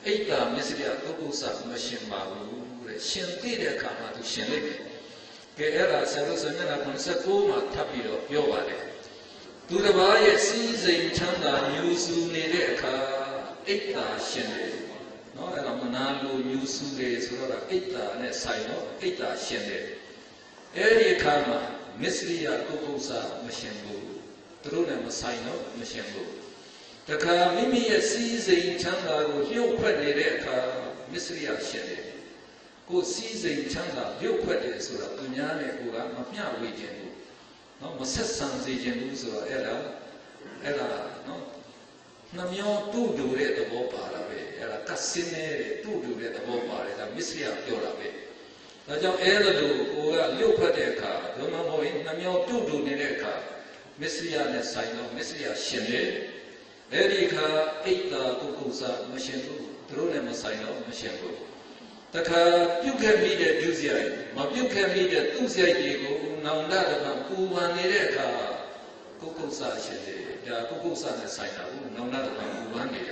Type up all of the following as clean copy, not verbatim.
Eita, Messiah, Kukusa, Machine Mabu, ရှင်သိတဲ့အခါမှာသူရှင်လိမ့်မယ်ကဲအဲ့ဒါဆရာတို့ဆိုမျက်နှာ59မှာထပ်ပြီးတော့ပြောပါတယ်သူတစ်ပါးရဲ့စီးစိမ်ချမ်းသာညူဆူနေတဲ့အခါအိတ်သာရှင်တယ်နော်အဲ့တော့မနာလိုညူဆူတယ်ဆိုတော့အိတ်သာနဲ့ဆိုင်တော့အိတ်သာရှင်တယ်အဲ့ဒီအခါမှာမစ္စရိယပုဂ္ဂိုလ်စာမရှင်ဘူးသူတို့နဲ့မဆိုင်တော့မရှင်ဘူးတခါမိမိရဲ့စီးစိမ်ချမ်းသာကိုလျှို့ဖွက်နေတဲ့အခါမစ္စရိယရှင်တယ်ကိုစီးစိမ်ချမ်းသာလျှို့ဖွက်တယ်ဆိုတာသူများနဲ့ကိုကမမျှဝေခြင်းဘူးနော်မဆက်ဆံစေခြင်းဘူးဆိုတော့အဲ့ဒါနော်နှမျောတူတူတဲ့သဘောပါတာပဲအဲ့ဒါကစင်းနေတဲ့တူတူတဲ့သဘောပါတယ်ဒါမစ္စရိယပြောတာပဲဒါကြောင့်အဲ့လိုကိုကလျှို့ဖွက်တဲ့အခါဘယ်မှာမဟုတ်ရင်နှမျောတူတူနေတဲ့အခါမစ္စရိယနဲ့ဆိုင်တော့မစ္စရိယရှင်တယ်အဲ့ဒီအခါအိတ်တာပုဂ္ဂိုလ်စာမရှင်ဘူးသူတို့နဲ့မဆိုင်တော့မရှင်ဘူးတခါပြုတ်ခဲ့မိတဲ့ဒုစရိုက်မပြုတ်ခဲ့မိတဲ့သူ့စရိုက်တွေကိုနောင်တကပူပန်နေတဲ့အခါပုဂ္ဂိုလ်စာရှင်တယ်ဒါပုဂ္ဂိုလ်စာနဲ့ဆိုင်တာဘူးနောင်တကပူပန်နေကြ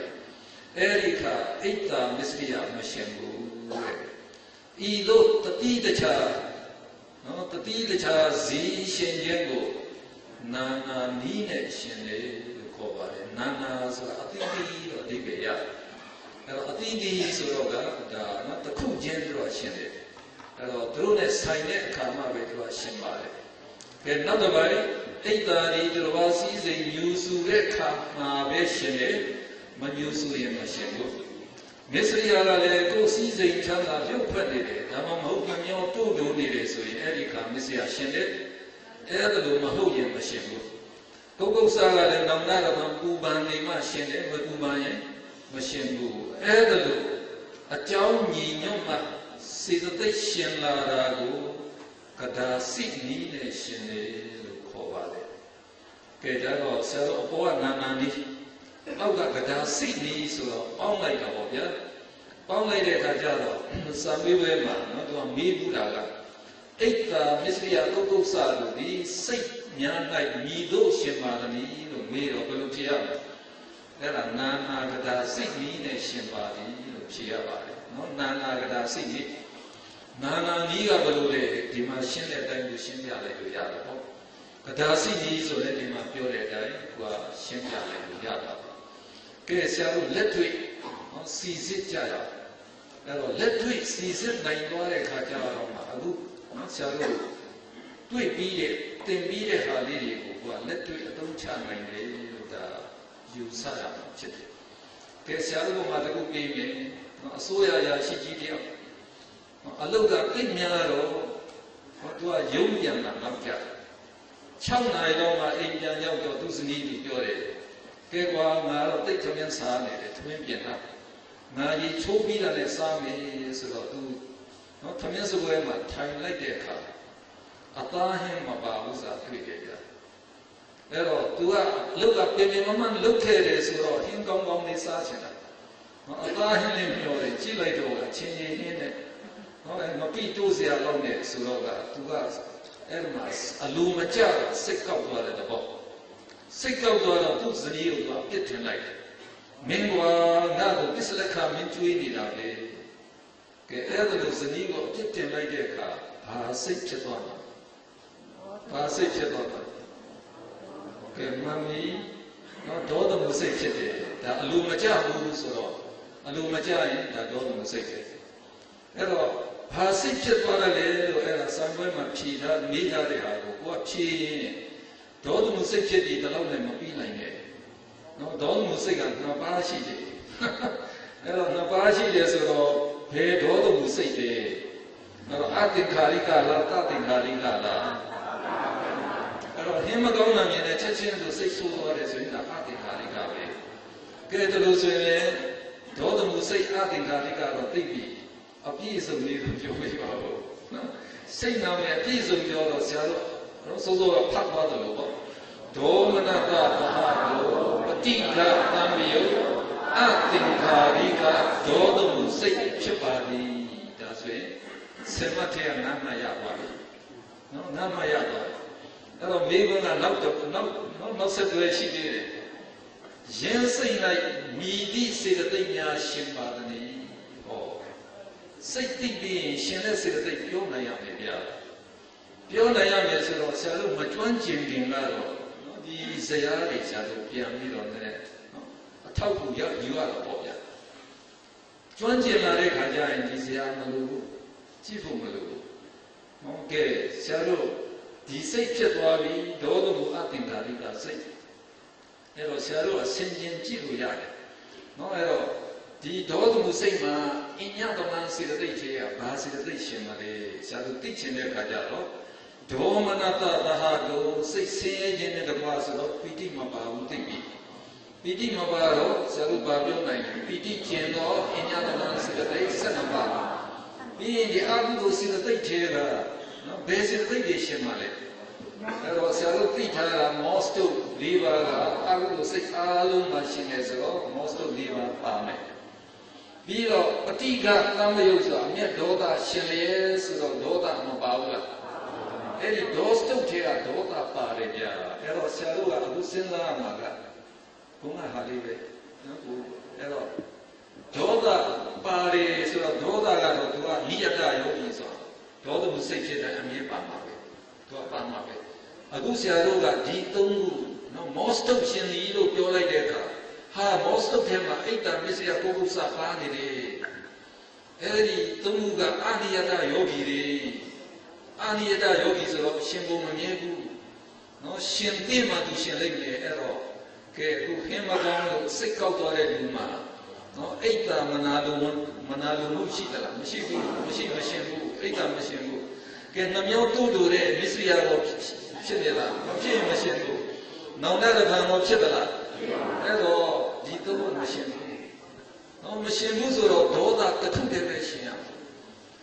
အဲ့ဒီအခါအိတ်တာမစ္စရိယမရှင်ဘူးတဲ့ဤသို့တတိတခြားနော်တတိတခြားဇီရှင်ခြင်းကိုနာနာနီးနဲ့ရှင်တယ်လို့ခေါ်ပါတယ်နာနာဆိုတာအတိအကျတော့အဓိပ္ပာယ်ရအဲ့တော့အတိအကျဆိုတော့ကဒါနော်တစ်ခုချင်းတော့ရှင်တယ်အဲ့တော့သူတို့နဲ့ဆိုင်တဲ့အခါမှပဲသူကရှင်ပါတယ်ကဲနောက်တစ်ပိုင်းအိတ်တာဒီသူတော်ဘာစည်းစိမ်ယူစုတဲ့အခါမှာပဲရှင်တယ်မယူစုရင်မရှင်ဘူးမစ္စရိယကလည်းကိုယ်စည်းစိမ်ချမ်းသာပြုတ်ဖက်နေတယ်ဒါမှမဟုတ်မမျောတိုးတိုးနေတယ်ဆိုရင်အဲ့ဒီခါမစ္စရိယရှင်တယ်အဲ့ဒါလိုမဟုတ်ရင်မရှင်ဘူးပုဂ္ဂိုလ်စာကလည်းနောင်နာကမှပူပန်နေမှရှင်တယ်မပူပန်ရင်မရှင်ဘူးအဲ့ဒါလိုအကြောင်းညီညွတ်မှစေတသိက်ရှင်လာတာကိုကဒါစိတ်နည်းနဲ့ရှင်တယ်လို့ခေါ်ပါတယ်ကဲဒါတော့ဆရာတော်အပေါ်ကနာနာနီးအောက်ကကဒါစိတ်နည်းဆိုတော့ပေါင်းလိုက်တာပေါ့ဗျာပေါင်းလိုက်တဲ့အခါကျတော့စာမေးပွဲမှာနော်သူကမေးဘူးတာကအိတ်တာမစ္စရိယပုဂ္ဂိုလ်စာလို့ဒီစိတ်များ၌မြည်တို့ရှင်ပါသည်လို့မေးတော့ဘယ်လိုဖြေရမလဲအဲ့ဒါနာနာကဒါစိတ်နည်းနဲ့ရှင်ပါသည်လို့ဖြေရပါတယ်နော်နာနာကဒါစိတ်နည်းနာနာနည်းကဘယ်လိုလဲဒီမှာရှင်းတဲ့အတိုင်းကိုရှင်းပြလိုက်လို့ရတယ်ပေါ့ကဒါစိတ်နည်းဆိုတဲ့ဒီမှာပြောတဲ့အတိုင်းကရှင်းပြလိုက်လို့ရတာပါကဲဆရာတို့လက်တွေ့စီစစ်ကြရအောင်အဲ့တော့လက်တွေ့စီစစ်နိုင်သွားတဲ့အခါကျတော့မှအခုဆရာတို့တွေ့ပြီးတဲ့သင်ပြီးတဲ့ဟာလေးတွေကိုလက်တွေ့အသုံးချနိုင်တယ်လို့ဒါယူဆရမှာဖြစ်တယ်ကဲဆရာတို့ကမှတခုပြေးမယ်အစိုးရရာရှိကြီးတယောက်အလုတ်ကသိများတော့သူကရုံးပြန်လာတော့ကြ6နာရီလောက်မှအိမ်ပြန်ရောက်တော့သူ့ဇနီးကြီးပြောတယ်ကဲကွာငါတော့တိတ်သမင်းစားနေတယ်သမင်းပြန်လာငါကြီးချိုးပြီးတာနဲ့စားမယ်ဆိုတော့သူနော်သမင်းစပွဲမှာထိုင်လိုက်တဲ့အခါအသားဟင်းမပါဘူးစားတွေ့ကြတယ်အဲ့တော့သူကလုတ်ကပြင်ပြင်မမှန်လုတ်ခဲ့တယ်ဆိုတော့ဟင်းကောင်းကောင်းလေးစားချင်တာနော်အသားဟင်းလေးမျောတယ်ကြည့်လိုက်တော့အချင်းချင်းဟင်းနဲ့နော်မပိတိုးစရာလောက်နဲ့ဆိုတော့ကသူကအဲ့မှာအလိုမကျစိတ်ကောက်သွားတဲ့တော့စိတ်ကောက်သွားတော့သူ့ဇနီးကိုပြစ်တင်လိုက်တယ်မင်းကွာငါ့ကိုပစ္စလက်ခမင်းကျွေးနေတာလေကဲအဲ့ဒါလို့ဇနီးကိုပြစ်တင်လိုက်တဲ့အခါဘာစိတ်ဖြစ်သွားမှာဘာစိတ်ဖြစ်သွားမှာကဲမမီတော့ဒေါသမုစိတ်ဖြစ်တယ်ဒါအလိုမကျဘူးဆိုတော့အလိုမကျရင်ဒါဒေါသမုစိတ်ဖြစ်တယ်အဲ့တော့ဘာစိတ်ဖြစ်သွားတယ်လို့အဲ့ဒါစံပွဲမှာဖြေထားမေးထားတဲ့ဟာကိုကိုကဖြေရင်ဒေါသမုစိတ်ဖြစ်ပြီးတလောက်နဲ့မပြီးနိုင်နဲ့နော်ဒေါသမုစိတ်ကနှစ်ပါးရှိတယ်အဲ့တော့နှစ်ပါးရှိတယ်ဆိုတော့ဘယ်ဒေါသမုစိတ်လဲအဲ့တော့အသင်္ခါရိကလားတသင်္ခါရိကလားအဲ့တော့ဟင်းမကောင်းတာမြင်တဲ့ချက်ချင်းဆိုစိတ်ဆိုးသွားတယ်ဆိုရင်ဒါအသင်္ခါရိကပဲကဲဒါလို့ဆိုရင်ဒေါသမုစိတ်အသင်္ခါရိကတော့သိပြီအပြည့်စုံလေးကိုပြောပြပါဦးနော်စိတ်နာမည်အပြည့်စုံပြောတော့ဆရာတို့စိုးစိုးကဖတ်သွားတယ်လို့ပေါ့ဒေါမနတသဟတောပတိကသံယုအသင်္ခါရိကဒေါသမုစိတ်ဖြစ်ပါသည်ဒါဆိုရင်စမတ်ထဲကနာမရပါပြီနော်နာမရတော့အဲ့တော့မိဘကနောက်ဆက်တွဲရှိသေးတယ်ရင်းစိတ်၌မြည်သည့်စေတသိက်များရှင်ပါသည်ဟော စိတ်သိပြီးရှင်တဲ့စေတသိက်ပြောနိုင်ရမယ်ဗျာပြောနိုင်ရမယ်ဆိုတော့ဆရာတို့မကျွမ်းကျင်ခင်ကတော့ဒီဇယားတွေဆရာတို့ပြန်ပြီးတော့လည်းအထောက်အကူရယူရတော့ပေါ့ဗျာကျွမ်းကျင်လာတဲ့ခါကျရင်ဒီဇယားမလို့ကြည့်ဖို့မလို့ဟုတ်ကဲ့ဆရာတို့ဒီစိတ်ဖြစ်သွားပြီဒေါသမုအသင်္ကာရိကစိတ်အဲ့တော့ဆရာတို့အစဉ်ချင်းကြည့်လို့ရတယ်နော်အဲ့တော့ဒီဒေါသမုစိတ်မှာအညတမန်စေတသိက်ကြီးကဘာစေတသိက်ရှင်မလဲဆရာတို့သိချင်တဲ့အခါကျတော့ဒေါမနတသဟာကိုစိတ်ဆင်းရဲခြင်းနဲ့တကွာဆိုတော့ပီတိမပါဘူးသိပြီပီတိမပါတော့ဆရာတို့ဘာပြောနိုင်လဲပီတိကျင်တော့အညတမန်စေတသိက်12ပါးပြီးရင်ဒီအကုသိုလ်စေတသိက်ကြီးကနော်ဘယ်စေတသိက်တွေရှင်မလဲအဲ့တော့ဆရာတို့သိထားတာမောစတု၄ပါးကအကုသိုလ်စိတ်အားလုံးမှာရှင်နေဆိုတော့မောစတု၄ပါးပါမယ်ပြီးတော့ပဋိကသံယုတ်ဆိုအမျက်ဒေါသရှင်လေဆိုတော့ဒေါသမပါဘူးလားအဲ့ဒီဒေါစတုထဲကဒေါသပါတယ်ဗျာအဲ့တော့ဆရာတို့ကအခုစဉ်းစားရမှာကဘုန်းကဟာလေးပဲနော်ကိုအဲ့တော့ဒေါသပါတယ်ဆိုတော့ဒေါသကတော့သူကနိယတယောဂီဆိုဒေါသမှုစိတ်ဖြစ်တဲ့အမြင်ပါမှာပဲသူကပါမှာပဲအခုဆရာတို့ကဒီသုံးခုနော်မောစတုရှင်လီလို့ပြောလိုက်တဲ့အခါဟာမောစတုထဲမှာအိတ်တမစ္စယပုဂ္ဂုစပါနေတယ်အဲ့ဒီသုံးခုကအနိယတယောဂီတွေအနိယတယောဂီဆိုတော့ရှင်ဘုံမမြဲဘူးနော်ရှင်သိမှသူရှင်လိုက်တယ်အဲ့တော့ကဲအခုဟင်းမကောင်းလို့စိတ်ကောက်သွားတဲ့လူမှာနော်အိတ်တမနာလိုမှုရှိသလားမရှိဘူးမရှင်ဘူးအိတ်တမရှင်ဘူးကဲနှမျောတိုးတိုးတဲ့မစ္စရိယကိုဖြစ်နေလားမဖြစ်ရင်မရှင်ဘူးနောင်တရခံကိုဖြစ်သလားအဲ့တော့ဒီသုံးခုမရှင်ဘူးနော်မရှင်ဘူးဆိုတော့ဒေါသကထုတည်းပဲရှင်ရ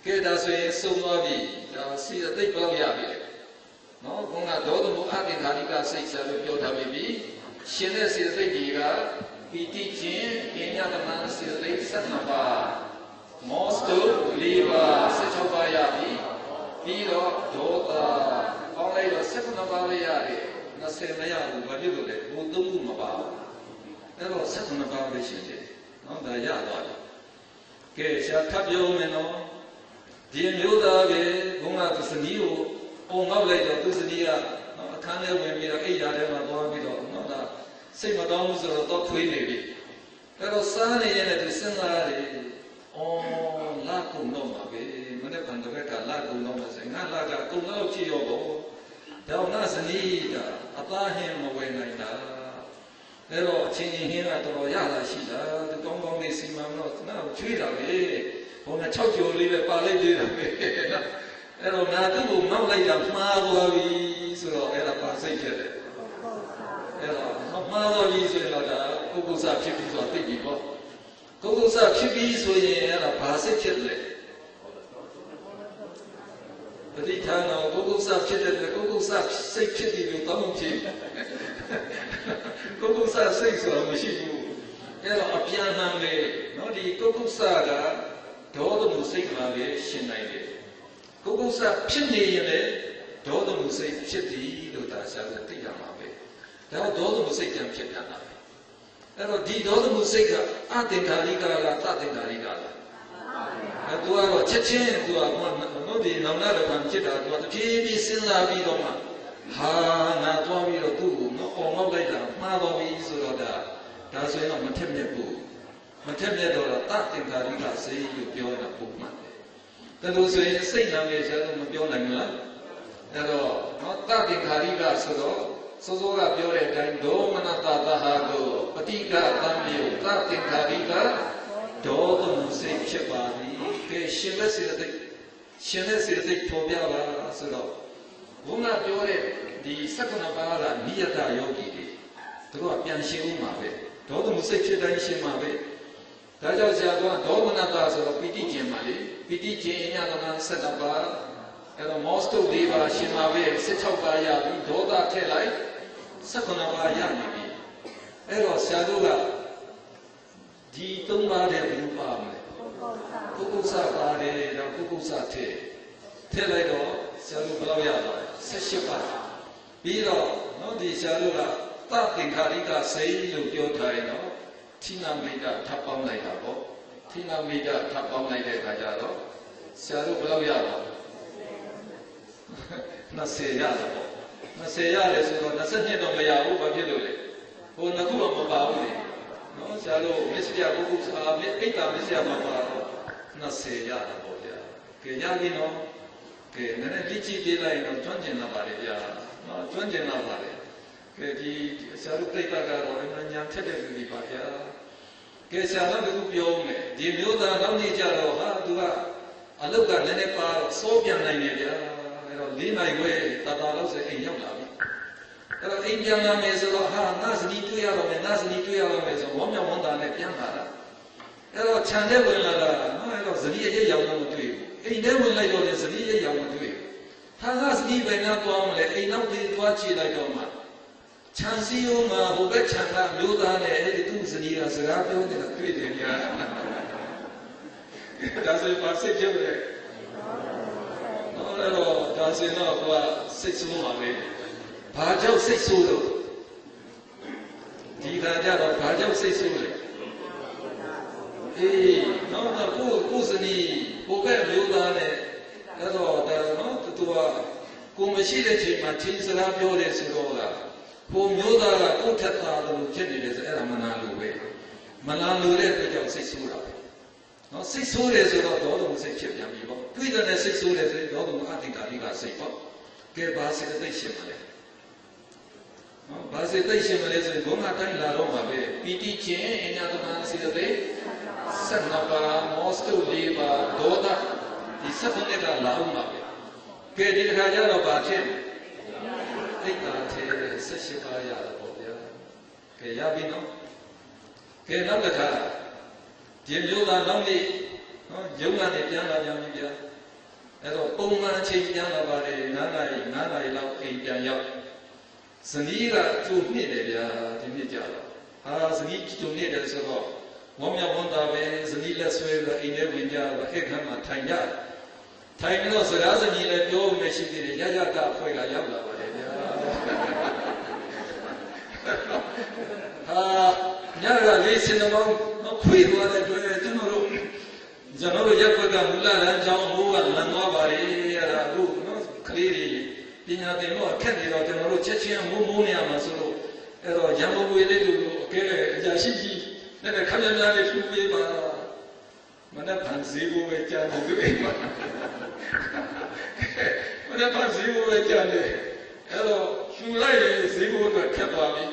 ကဲဒါဆိုရင်သုံးသွားပြီဒါစီအသိပ်ပေါက်ရပြီနော်ဘုန်းကဒေါသမုအသင်္ခါရိကစိတ်ဆရာတို့ပြောထားပြီရှင်တဲ့စေတသိက်ကြီးကပီတိခြင်းပညာတမန်စေတသိက်12ပါးမောစတု4ပါး16ပါးရပြီပြီးတော့ဒေါသပေါင်းလိုက်တော့12ပါးပဲရတယ်20မရဘူးဘာဖြစ်လို့လဲဘုံသုံးခုမပါဘူးအဲ့တော့12ပါးပဲရှင်တယ်နော်ဒါရသွားတယ်ကဲဆရာထပ်ပြောမယ်နော်ဒီမျိုးသားပဲဘုန်းကသူစနီးကိုပုံငေါက်လိုက်တော့သူစနီးကအခန်းထဲဝင်ပြီးတော့အိယာထဲမှာသွားပြီးတော့နော်ဒါစိတ်မကောင်းဘူးဆိုတော့ထွေးနေပြီအဲ့တော့စားနေရင်လည်းသူစဉ်းစားရတယ်အော်လာကုန်တော့မှာပဲမနေ့ကတည်းကလာကုန်တော့မှာဆိုငါလာကကုန်တော့ဖြစ်ရောပေါ့ဒါငါစနီးကအသားဟင်းမဝယ်နိုင်တာအဲ့တော့အချင်းချင်းဟင်းကတော်တော်ရတာရှိတာဒီကောင်းကောင်းလေးစီမံတော့ငါ့ကိုချွေးတာပဲဘုံက6ကျော်လေးပဲပါလိုက်သေးတယ်ပဲအဲ့တော့ငါသူ့ကိုမောက်လိုက်တာမှားသွားပြီဆိုတော့အဲ့ဒါပါစိတ်ဖြစ်တယ်အဲ့တော့မှားသွားပြီဆိုတော့ဒါပုဂ္ဂုစဖြစ်ပြီဆိုတာသိပြီပေါ့ပုဂ္ဂုစဖြစ်ပြီဆိုရင်အဲ့ဒါဘာစိတ်ဖြစ်လဲပဋိဌာန်တော်ပုဂ္ဂုစဖြစ်တဲ့ပုဂ္ဂုစစိတ်ဖြစ်တယ်လို့တောင်းဖြစ်ပုဂ္ဂုစစိတ်ဆိုတာမရှိဘူးအဲ့တော့အပြန်အလှန်လေနော်ဒီပုဂ္ဂုစကဒေါသမုစိတ်မှာပဲရှင်နိုင်တယ်ပုဂ္ဂုစဖြစ်နေရင်လည်းဒေါသမုစိတ်ဖြစ်သည်လို့ဒါဆရာကသိရမှာပဲဒါဒေါသမုစိတ်ကံဖြစ်ပြန်တာပဲအဲ့တော့ဒီဒေါသမုစိတ်ကအသင်္ခါရိကလားသသင်္ခါရိကလားအဲ့သူကတော့ချက်ချင်းသူကနော်ဒီနောင်နာတော့ဖြစ်တာသူကတဖြည်းဖြည်းစဉ်းစားပြီးတော့မှဟာငါသွားပြီးတော့သူ့ကိုနော်အောင်လောက်လိုက်တာမှားတော့ပြီဆိုတော့ဒါဆိုရင်တော့မထက်မြက်ဘူးမထက်မြက်တော့သသင်္ခါရိကစိတ်လို့ပြောတာပုံမှန်တယ်ဒါလို့ဆိုရင်စိတ်နာမယ်ဆရာတို့မပြောနိုင်ဘူးလားအဲ့တော့နော်သသင်္ခါရိကဆိုတော့စောစောကပြောတဲ့အတိုင်းဒေါမနတသဟာကိုပဋိကသံယုသသင်္ခါရိကဒေါသမုစိတ်ဖြစ်ပါသည်ကဲရှင်တဲ့စေတသိက်ပေါ်ပြပါဆိုတော့ဘုန်းကပြောတဲ့ဒီ19ပါးကနိယတယောဂီတွေသူတို့ကပြန်ရှင်းဦးမှာပဲဒေါသမုစိတ်ဖြစ်တိုင်းရှင်းမှာပဲဒါကြောင့်ဆရာကဒေါမနတဆိုတော့ပီတိကျင်ပါလေပီတိကျင်အညတမန်17ပါးအဲ့တော့မောစတု4ပါးရှင်းမှာပဲ16ပါးရပြီဒေါသထည့်လိုက်19ပါးရနေပြီအဲ့တော့ဆရာတို့ကဒီ3ပါးတည်းဘယ်လိုပါမလဲပုဂ္ဂုစပါတယ်တော့ပုဂ္ဂုစထည့်လိုက်တော့ဆရာတို့ဘယ်လောက်ရပါလဲ18ပါးပြီးတော့နော်ဒီဆရာတို့ကသသင်္ခါရိကစိတ်လို့ပြောထားရင်တော့ဌိနမိတ်ထပ်ပေါင်းလိုက်တာပေါ့ဌိနမိတ်ထပ်ပေါင်းလိုက်တဲ့အခါကျတော့ ဆရာတို့ဘယ်လောက်ရပါ20ရတယ်ပေါ့20ရတယ်ဆိုတော့22တော့မရဘူးဘာဖြစ်လို့လဲဟိုနှစ်ခုတော့မပါဘူးလေနော်ဆရာတို့မစ္စရိယကုကုစာအိတ်တာမစ္စရိယမှာပါတော့20ရတယ်ပေါ့ဗျာကဲရပြီနော်ကဲနည်းနည်းကြည့်ကြည့်လိုက်တော့ကျွမ်းကျင်လာပါလေဗျာနော်ကျွမ်းကျင်လာပါလေကဲဒီဆရာတို့ပြိတ္တကတော့အမှန်ညာထက်တဲ့လူတွေပါဗျာကဲဆရာတို့ကပြောမယ်ဒီမျိုးသားနောက်နေ့ကျတော့ဟာသူကအလုတ်ကလည်းလည်းပါတော့စိုးပြန်နိုင်တယ်ဗျာအဲ့တော့၄နိုင်ခွဲတာလောက်ဆိုအိမ်ရောက်လာပြီအဲ့တော့အိမ်ပြန်လာမယ်ဆိုတော့ဟာငါစနီးတွေ့ရတော့မယ်ငါစနီးတွေ့ရတော့မယ်ဆိုဝမ်းမြောက်ဝမ်းသာနဲ့ပြန်လာတာအဲ့တော့ခြံထဲဝင်လာတာနော်အဲ့တော့စနီးရဲ့ရောက်တော့မတွေ့ဘူးအိမ်ထဲဝင်လိုက်တော့လည်းစနီးရဲ့ရောက်မတွေ့ဘူးဟာငါစနီးပဲငါသွားမလဲအိမ်နောက်သေးသွားကြည့်လိုက်တော့မှခြံစည်းရုံးမှာဟိုဘက်ခြံကမျိုးသားနဲ့အဲ့ဒီသူ့စနီးကစကားပြောနေတာတွေ့တယ်ဗျာဒါဆိုပါစိတ်ကြည့်တယ်အဲ့တော့ဒါဆိုတော့ကစိတ်ဆိုးပါပဲဘာကြောင့်စိတ်ဆိုးလို့ဒီကကြတော့ဘာကြောင့်စိတ်ဆိုးလဲအေးတော့ကိုစနီးဟိုဘက်မျိုးသားနဲ့အဲ့တော့ဒါနော်သူကကိုမရှိတဲ့ချိန်မှာချင်းစကားပြောတယ်ဆိုတော့ကကိုမျိုးသားကကိုထက်သားလို့ဖြစ်နေတယ်ဆိုအဲ့ဒါမနာလို့ပဲမနာလို့တဲ့အတွက်ကြောင့်စိတ်ဆိုးတာနော်စိတ်ဆိုးတယ်ဆိုတော့ဒေါသမှုစိတ်ဖြစ်ပြန်ပြီပေါ့တွေ့တဲ့စိတ်ဆိုးတယ်ဆိုရင်ဒေါသမှုအတ္တိကာလိကစိတ်ပေါ့ကဲဘာစေတသိက်ရှင်မလဲနော်ဘာစေတသိက်ရှင်မလဲဆိုရင်ဘုံကတိုင်းလာတော့မှာပဲပီတိခြင်းအညာတမန်စေတသိက်12ပါးမောစတု4ပါးဒေါသဒီ7နှစ်ကလာအောင်ပါပဲကဲဒီတစ်ခါကျတော့ဘာဖြစ်သိက္ခာထဲ18ပါးရတော့ပေါ့ဗျာကဲရပြီနော်ကဲနောက်တစ်ခါဒီမျိုးသားနောက်နေ့နော်ရုံးကနေပြန်လာပြန်ပြီဗျာအဲ့တော့ပုံမှန်အချိန်ပြန်လာပါတယ်9နာရီလောက်အိမ်ပြန်ရောက်ဇနီးကကျုံနှစ်တယ်ဗျာဒီနေ့ကြတော့ဟာဇနီးကျုံနှစ်တယ်ဆိုတော့ဝမ်းမြောက်ဝမ်းသာပဲဇနီးလက်ဆွဲပြီးအိမ်ထဲဝင်ကြတော့အခန်းမှာထိုင်ကြထိုင်ပြီးတော့စကားစမြည်လည်းပြောမယ်ရှိသေးတယ်ရရကအဖွဲ့ကရောက်လာပါတယ်ဗျာဟာညကလေးစင်မောင်းခွေသွားတဲ့တွေ့ကျွန်တော်တို့ရက်ွက်ကမူလလမ်းကြောင်းမိုးကလမ်းသွားပါလေအဲ့ဒါအခုနော်ကလေးတွေပညာသင်တော့အခက်နေတော့ကျွန်တော်တို့ချက်ချင်းမိုးနေရမှာဆိုတော့အဲ့တော့ရံပုံငွေလေးတို့အကဲအရာရှိကြီးနဲ့ခမ်းများလေးထူပေးပါမနေ့ဖန်စီဖို့ပဲကြားတယ်သူအိမ်မှာမနေ့ဖန်စီဖို့ပဲကြားတယ်အဲ့တော့ရှူလိုက်ရင်ဈေးဖို့အတွက်ခက်သွားပြီ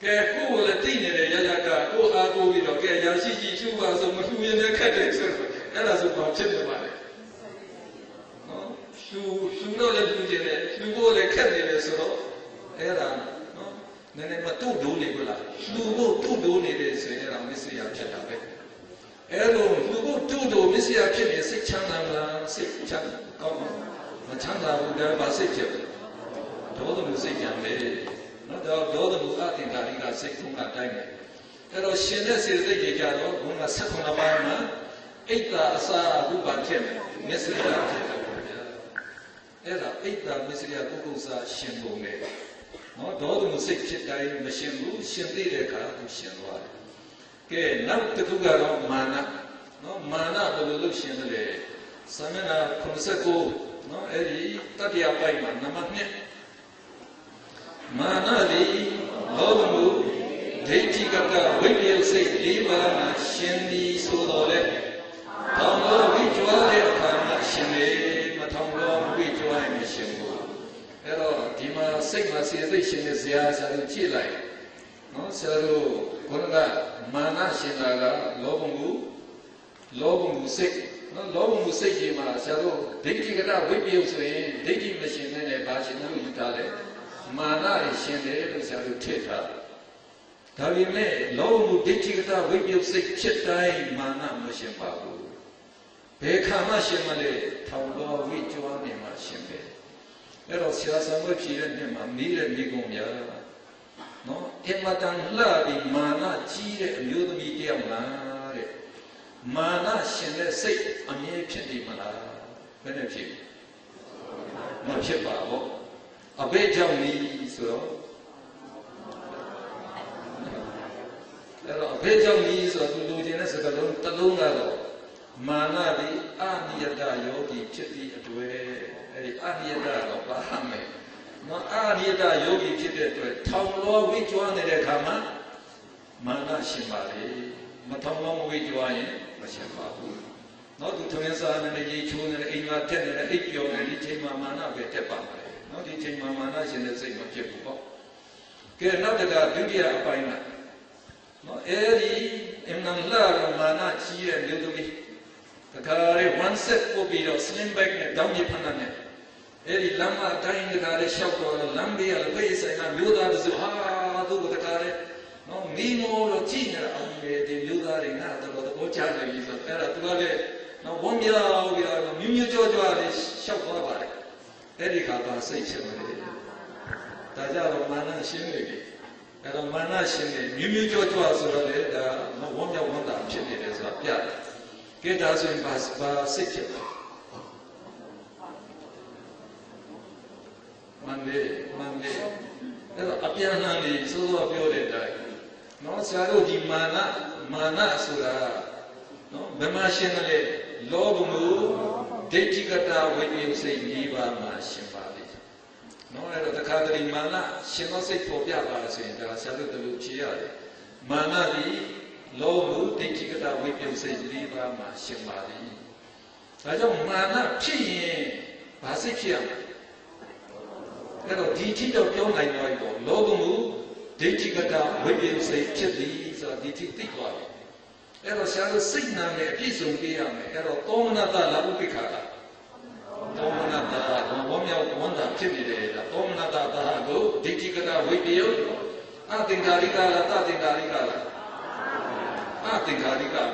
ကဲကိုယ်လည်းသိနေတယ်ရရကကိုအားကိုပြီးတော့ကဲရာရှိကြီးရှုပါဆိုမထူရင်လည်းခက်တယ်ဆိုတော့အဲ့ဒါဆိုဘာဖြစ်နေပါလဲနော်ရှုတော့လည်းထူခြင်းနဲ့ရှုဖို့လည်းခက်နေတယ်ဆိုတော့အဲ့ဒါနော်နည်းနည်းမတုတ်ဒိုးနေဘူးလားရှုဖို့တုတ်ဒိုးနေတယ်ဆိုရင်အဲ့ဒါမစ္စရိယဖြစ်တာပဲအဲ့လိုရှုဖို့တုတ်ဒိုးမစ္စရိယဖြစ်နေစိတ်ချမ်းသာမလားစိတ်ချမ်းကောင်းမချမ်းသာဘူးဒါပါစိတ်ဖြစ်တယ်ဒေါသမှုစိတ်ကြံလေနော်ဒေါသမှုအသင်္ကာရိကစိတ်ထုံးကတိုင်းတယ်အဲ့တော့ရှင်တဲ့စေတသိက်တွေကြတော့ဘုန်းက18ပါးမှာအိတ်တာအစာဥပါဖြစ်တယ်မစ္စရိယဖြစ်တယ်ဗျာအဲ့ဒါအိတ်တာမစ္စရိယကုက္ကုစာရှင်ပုံနဲ့နော်ဒေါသမှုစိတ်ဖြစ်တိုင်းမရှင်ဘူးရှင်သိတဲ့အခါသူရှင်သွားတယ်ကဲနောက်တစ်ခုကတော့မာနနော်မာနဘယ်လိုလုပ်ရှင်လဲသမဏ89နော်အဲ့ဒီတတိယပိုက်မှာနံပါတ်2မာနသည်လောဘမှုဒိဋ္ဌိကကဝိပယုစိတ်၄ပါးမှာရှင်သည်ဆိုတော်လဲထောင်လို့ဝိကြွားတဲ့အခါမှာရှင်လေမထောင်လို့ဝိကြွားရင်မရှင်ဘူးအဲ့တော့ဒီမှာစိတ်မှာစေသိက်ရှင်တဲ့ဇာဆရာတို့ကြည့်လိုက်နော်ဆရာတို့ခေါင်းကမာနရှင်တာကလောဘမှုစိတ်နော်လောဘမှုစိတ်ကြီးမှာဆရာတို့ဒိဋ္ဌိကကဝိပယုဆိုရင်ဒိဋ္ဌိမရှင်တဲ့ဘာရှင်လို့ယူထားလဲမာနရရှင်တယ်လို့ဆရာတို့ထည့်ထားဒါပေမဲ့လောဘမှုဒိဋ္ဌိကတဝိပယုစိတ်ဖြစ်တိုင်းမာနမရှင်ပါဘူးဘယ်ခါမှရှင်မလဲထောင်တော်ဝိကြွားနေမှရှင်ပဲအဲ့တော့ဆရာဆံမဖြေတဲ့နေ့မှာမိတဲ့မိကုံများနော်အမတန်လှပြီးမာနကြီးတဲ့အမျိုးသမီးတယောက်လားတဲ့မာနရှင်တဲ့စိတ်အမြဲဖြစ်နေမလားဘယ်နဲ့ဖြစ်မဖြစ်ပါဘူးအဘိဓမ္မိဆိုတော့အဲ့တော့အဘိဓမ္မိဆိုတော့လူချင်းတဲ့စကားလုံးတစ်လုံးကတော့ မာနသည်အနိယတယောဂီဖြစ်သည့်အတွက်အဲ့ဒီအနိယတတော့ဘာဟမယ်နော်အနိယတယောဂီဖြစ်တဲ့အတွက်ထောင်လောဝိကြွားနေတဲ့အခါမှာမာနရှင်ပါလေမထောင်လောဝိကြွားရင်မရှင်ပါဘူးနော်သူထမင်းစားနေတဲ့ရေချိုးနေတဲ့အိမ်မှာတက်နေတဲ့အိပ်ပျော်နေတဲ့ဒီချိန်မှာမာနပဲတက်ပါမယ်နော်ဒီချိန်မှာမာနရှင်တဲ့စိတ်မဖြစ်ဘူးပေါ့ကဲနောက်တကဒုတိယအပိုင်းကနော်အဲ့ဒီအင်္ဂလာမာနကြီးရဲ့လူသမီးတခါလေ one set ပို့ပြီးတော့ slim bag နဲ့တောင်းပြဖန်နဲ့အဲ့ဒီလမ်းမတိုင်းတခါလေရှောက်တော့လမ်းဘေးကပိတ်ဆိုင်ကမျိုးသားတို့ဟာသူ့ကိုတခါလေနော်မိမိုးတော့ကြည့်နေအောင်လေဒီမျိုးသားတွေငါတော့သဘောကျတယ်ကြီးဆိုအဲ့ဒါသူကလေနော်ဝမ်းမြောက်ပြီးတော့မြူးမြူးကြောကြောလေးရှောက်သွားပါတယ်အဲ့ဒီခါပါစိတ်ချင်တယ်ဒါကြတော့မာနရှင်းနေပြီအဲ့တော့မာနရှင်းနေမြူးမြူးကြောကြောဆိုတော့လေဒါဝမ်းမြောက်ဝမ်းသာဖြစ်နေတယ်ဆိုတာပြတယ်ကဲဒါဆိုရင်ဘာစိတ်ဖြစ်လဲမန္တေအဲ့တော့အပြန်လှန်နေစိုးစိုးပြောတဲ့အတိုင်းနော်ဆရာတို့ဒီမာနဆိုတာနော်ဘယ်မှာရှင်းလဲလောဘမှုဒိဋ္ဌိကတဝိပယုစိတ်၄ပါးမှာရှင်းပါလိမ့်နော်အဲ့တော့တခါတလေမာနရှင်းသောစိတ်ပေါ်ပြပါလို့ဆိုရင်ဒါဆရာတို့တို့ဖြေရတယ်မာနဒီလောဘဒိဋ္ဌိကတဝိပယုစိတ်၄ပါးမှာရှင်းပါလိမ့်ဒါကြောင့်မာနဖြစ်ရင်ဘာစိတ်ဖြစ်ရမလဲအဲ့တော့ဒီထိတော့ပြောနိုင်သွားပြီပေါ့လောဘမှုဒိဋ္ဌိကတဝိပယုစိတ်ဖြစ်သည်ဆိုတာဒီထိသိသွားပြီအဲ့တော့ဆရာတို့စိတ်နာနဲ့အပြည့်စုံပေးရမယ်အဲ့တော့သောမနတလာဥပိ္ပခာသောမနတဝမ်းမြောက်ဝမ်းသာဖြစ်နေတယ်သောမနတသာကိုဒိဋ္ဌိကတဝိပယုအသင်္ခါရိကလားတသင်္ခါရိကလားအသင်္ခါရိကပေါ့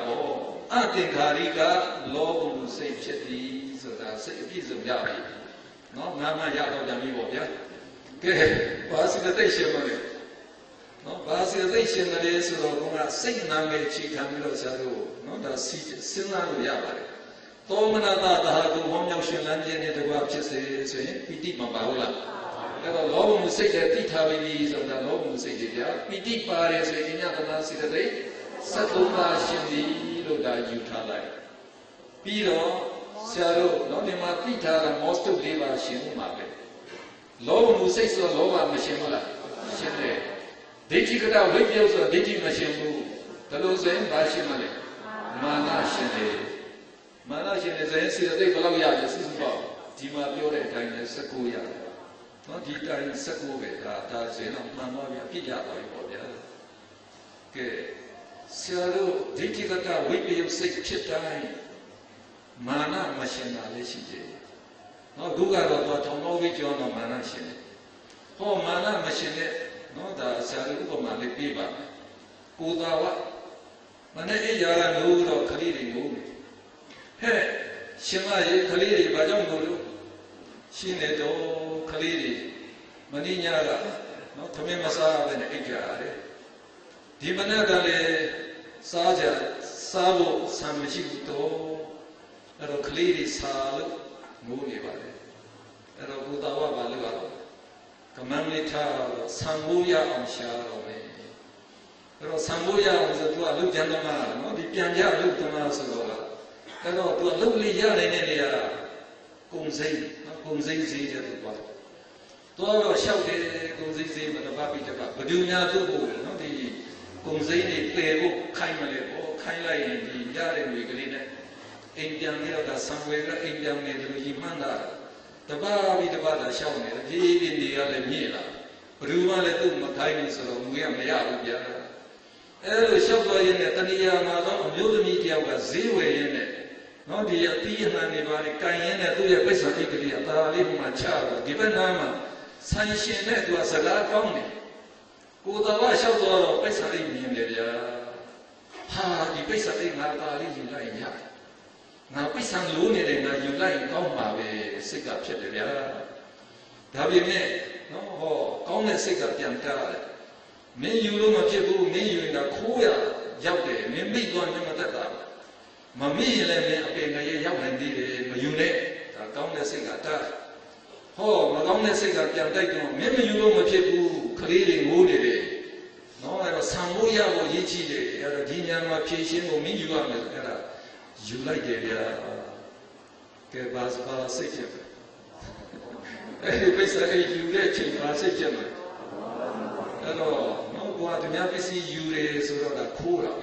အသင်္ခါရိကလောဘမှုစိတ်ဖြစ်သည်ဆိုတာစိတ်အပြည့်စုံရပြီနော်ငါမှရတော့ကြပြီပေါ့ဗျာကဲဘာစိတ်သိရှင်မလဲနော်ဘာစိတ်သိရှင်တယ်ဆိုတော့ကစိတ်နာမဲ့ခြေခံပြီးတော့ဆရာတို့နော်ဒါစဉ်းစားလို့ရပါတယ်သောမနတသာကိုဝမ်းမြောက်ရှင်လန်းခြင်းနဲ့တကွာဖြစ်စေဆိုရင်ပိဋိမပါဘူးလားအဲ့တော့လောဘမှုစိတ်တွေတိထားပြီးဆိုတာလောဘမှုစိတ်တွေဗျာပိဋိပါတယ်ဆိုရင်ညတနာစိတ်တွေ73ပါးရှင်သည်လို့ဒါယူထားလိုက်ပြီးတော့ဆရာတို့နော်ဒီမှာတိထားတာမောစတု၄ပါးရှင်မှာပဲလောဘမှုစိတ်ဆိုတော့လောဘမရှင်ဘူးလားရှင်းတယ်ဒိဋ္ဌိကတဝိပယုဆိုတော့ဒိဋ္ဌိမရှင်ဘူးဒါလို့ဆိုရင်ဘာရှင်မလဲမာနရှင်တယ်မာနရှင်တယ်ဆိုရင်စိတ်သိဘယ်လောက်ရလဲစုစုပေါင်းဒီမှာပြောတဲ့အတိုင်းလဲ19ရတယ်နော်ဒီတိုင်း19ပဲဒါဆိုရင်တော့မှန်သွားပြီအပြည့်ရသွားပြီပေါ့ဗျာကဲဆရာတို့ဒိဋ္ဌိကတဝိပယုစိတ်ဖြစ်တိုင်းမာနမရှင်တာလည်းရှိတယ်နော်ဒုက္ခတော့ထောင်တော်ဝိကျော်တော့မာနရှင်တယ်ဟောမာနမရှင်တဲ့နော်ဒါဆရာတို့ဥပမာလေးပြပါမယ်ကိုသာဝမနေ့အိယာကလို့တော့ခလေးတွေငိုးတယ်ဟဲ့ရှင်မရေခလေးတွေဘာကြောင့်ငိုလို့ရှင်းနေတော့ခလေးတွေမင်းညာကနော်သမင်းမစားဘဲနဲ့အိတ်ကြရတယ်ဒီမနေ့ကလည်းစားဖို့ဆံမရှိဘူးတော့အဲ့တော့ခလေးတွေစားလို့ငိုးနေပါလေအဲ့တော့ကိုသာဝဘာလို့ကတော့ကမန်းလေးထားဆံမိုးရအောင်ရှာတော့မယ်အဲ့တော့ဆံမိုးရအောင်ဆိုသူကအလုပ်ကျန်းသမားနော်ဒီပြန်ကြအလုပ်သမားဆိုတော့အဲ့တော့သူအလုပ်လေးရနိုင်တဲ့နေရာကုံစိမ့်နော်ကုံစိမ့်ဈေးတဲ့သူပေါ့တော့ရှောက်တယ်ကုံစိမ့်ဈေးမှာတပတ်ပြီးတပတ်ဘယ်သူများသူ့ကိုနော်ဒီကုံစိမ့်နေပယ်ဖို့ခိုင်းမလဲပေါ့ခိုင်းလိုက်ရင်ဒီရတဲ့လူကလေးနဲ့အိမ်ပြန်ပြီးတော့ဆံဝဲကအိမ်ပြန်နေတယ်လို့ကြီးမှန်းတာတပတ်ပြီးတပတ်သာရှောက်နေတယ်ပြေးပြေးနေရလည်းမြင့်လာဘယ်သူမှလည်းသူ့မခိုင်းဘူးဆိုတော့ငွေကမရဘူးဗျာအဲ့လိုရှောက်သွားရင်းနဲ့တဏှာမှာတော့အမျိုးသမီးတယောက်ကဈေးဝယ်ရင်းနဲ့နော်ဒီအသီးအနှံတွေပါလေကန်ရင်းနဲ့သူ့ရဲ့ပိဿာတိတ်ကလေးအသာလေးမှချတော့ဒီဘက်နားမှာဆိုင်ရှင်နဲ့သူကစကားကောင်းတယ်ကိုတော်ကရှောက်သွားတော့ပိဿာတိတ်မြင်တယ်ဗျာဟာဒီပိဿာတိတ်ငါသာလေးယူလိုက်ရငါပိဿာလိုးနေတယ်ငါယူလိုက်ကောင်းပါပဲစိတ်ကဖြစ်တယ်ဗျာဒါပေမဲ့နော်ဟောကောင်းတဲ့စိတ်ကပြန်တားတယ်မင်းယူလို့မဖြစ်ဘူးမင်းယူရင်တော့ခိုးရရောက်တယ်မင်းမိသွားမှမတတ်တာမမိရင်လည်းမင်းအပင်ငရဲရောက်နိုင်သေးတယ်မယူနဲ့ဒါကောင်းတဲ့စိတ်ကတားဟောမကောင်းတဲ့စိတ်ကပြန်တိုက်တော့မင်းမယူလို့မဖြစ်ဘူးခလေးတွေငိုးနေတယ်နော်အဲ့တော့ဆံမိုးရဖို့ရည်ချီတယ်အဲ့တော့ဒီညမှာဖြည့်ရှင်းဖို့မင်းယူရမယ်အဲ့ဒါ you like the area, get was sick. Every place you get in was sick. Hello, no one to never see you is sort of a cool.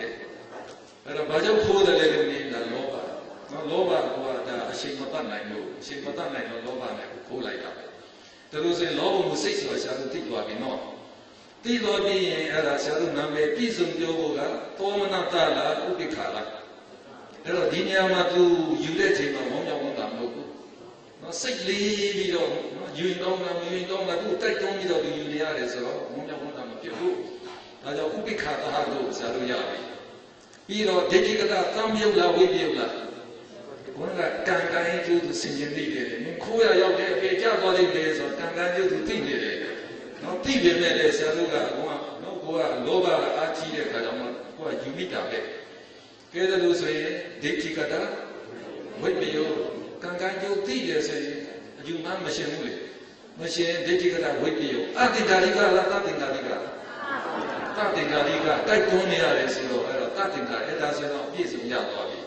And a budget for the little name that Loba. No Loba, what a shame of that I know, shame of that I know Loba, cool like that. There was a law who says to us, I don't think what we know. The law being a shadow number, peace of Yoga, Tomanatala, Ubikala. There are Dinyama to Udetim among your own Damoku. No sickly, you don't know, take only the Uniaris or Munyamunam of you. As a Ubikata, Saruyabi. You know, Dekika, Tamula, Wibula. One that can't get into the singing leader. Kuya, you get body days or can't get you to think it. No TV, Saruga, no Goa, Loba, Achi, what you meet up there. Get a loose way, Dekika, wait me, you can't get you TV, you man machine. Machine, Dekika, wait me, you. Atinga, Tatinga, Taitonia is Tatinga, it doesn't piece of Yavabi.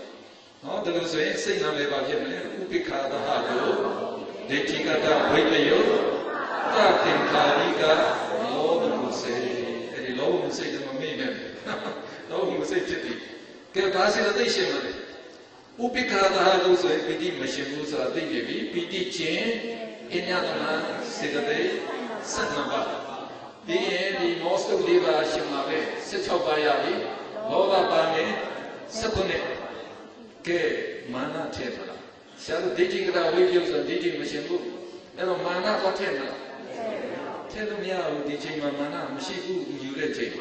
No, there was a saying about him, Upika, the Hado, Dekika, wait me, you. Tatinga, Lord will say, and the Lord will say to me, Lord will say to me, get facilitation of it. Upika, the Hado, so PD machine was a baby, PD chain, in Yadana, Saturday, Satnaba. The most of Liva Shimave, Sithobayari, Loba Bane, Sapone, Ke, Mana Temple. Shall Digigra videos and digging machine book? Hello, Mana or Temple. Tell me how DJ Mana, Mashiku, you let take.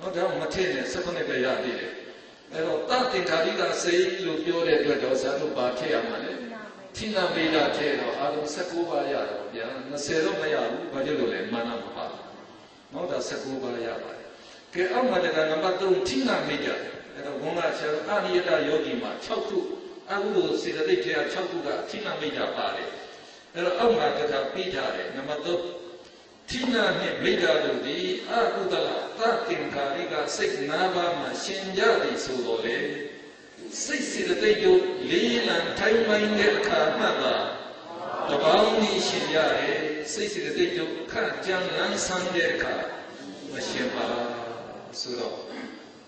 No doubt, Matene, Sapone Bayadi. Hello, Tatin Kariga say, look, you're at Sato Batea Mane. Tina Mida Tero, Adam Sakubaya, Nasero Maya, Badule, Mana. No, that's a good idea. Get on my number two, Tina Media, and a woman shall Anieta Yogima, Choku, I will see the detail Chokuga, Tina Media party. And a Omaka Peter, number two, Tina Media, the Akutala, Takin Kariga, Six Nava, Shinjari Sudole, 6 the day you lean and time minded Kanada. The bounty Shinjari, 6 the day you can't jump and Sunday car. Mashima Sudo.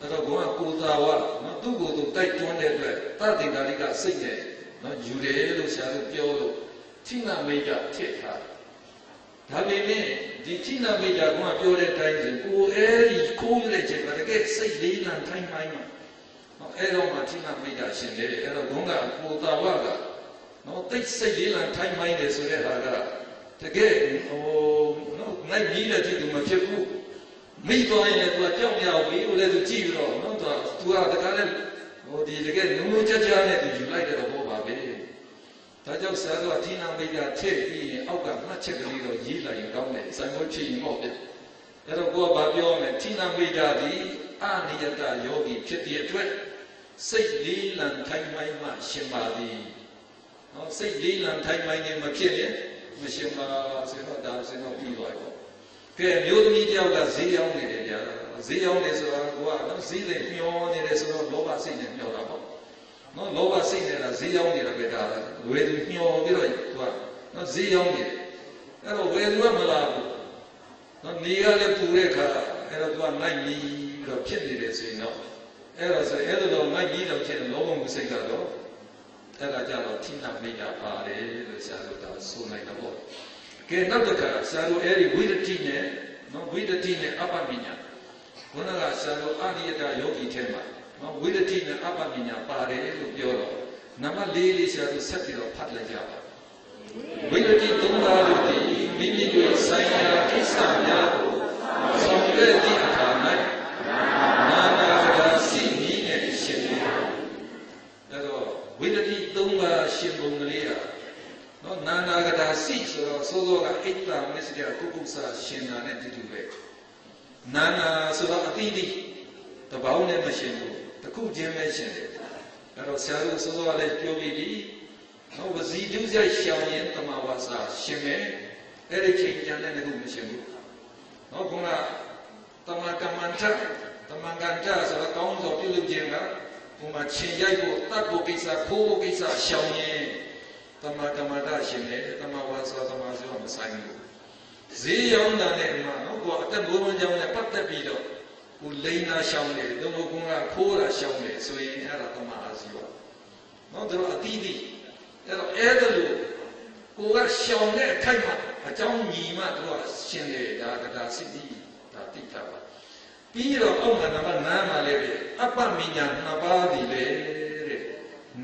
The Goa Kudawa, not to go to take 200, Tatinga Singh, not Jude, Shadu, Tina Meja, take her. Having the Tina Meja, one pure times, who is cool legend, but again, say lean and time minder. Ero Martina Meja Shinde, Ero Gunga, Kudawaga. No, they say lean and time minded, so they are. Again, oh, no, night needed to Machaku. Me going to a young young, we will let the Giro, not to our garden, or the again, no Jajanet, you like it above Bay. Tajo Sado, Tina Media, take Oga, much a little Yila in government, I'm watching more. That'll go about your and Tina Media, the Aniata Yogi, Kitty, say Lil and Time My Shimadi. No, say Lil and Time My name, Makilia. Mishima, Sino Pivo. Okay, you media of Zion is no Zion, Pion is Loba Sin and Yoraba. No Loba Sin and Zion is a bit with Pion, not Zion. And where you are Malabu. Not near the Pureka, and one night me, the candidates, you know. Eras a elder, my needle can no longer say that. Erajalo Tina Media Party, the Saluta, so like a boy. Get not the car, Salu Eri with the tine, no with the tine Abamina. Gunaga Salu Anieta Yogi Tema, no with the tine Abamina Party, Yoro. Nama Lili Salu Sepiro Patlajaba. With the tine Dunga, Mimi, Saya, Kisanya, some very deep Nana, see and Shimmy. With the Dunga Shimbulia. No Nana seats or solo 8 Mr. Kukusa Shina and Titube. Nana Sula Atidi, the Baune machine, the Kujim mentioned it. There was Saru Solo let Yogi, no was the Duza Shayan Tamawasa, Shime, Eric Yan and the machine. No Guna Tamakamanta, Tamanganta, so the count of Pilujinga. ဘုမချင်းရိုက်ဖို့တတ်ဖို့ကိစ္စခိုးဖို့ကိစ္စရှောင်ရင်တမကမ္မတာရှင်လေတမဝါစာတမဆိုမဆိုင်ဘူးဈေးရောင်းတာနဲ့မှနော်ကိုအသက်ဘိုးဘုံကြောင့်လည်းပတ်သက်ပြီးတော့ကိုလိန်နာရှောင်တယ်တို့ဘုံကခိုးတာရှောင်တယ်ဆိုရင်အဲ့ဒါတမအာဇီဝနော်တို့အတိအတိအဲ့ဒါလို့ကိုကရှောင်တဲ့အခိုက်မှာအကြောင်းညီမှတို့ကရှင်လေဒါစိတ္တိဒါတိတာပါပြီးတော့အောက်မှာကနားမှာလည်းပဲအပ္ပမညာနှစ်ပါးဒီလေတဲ့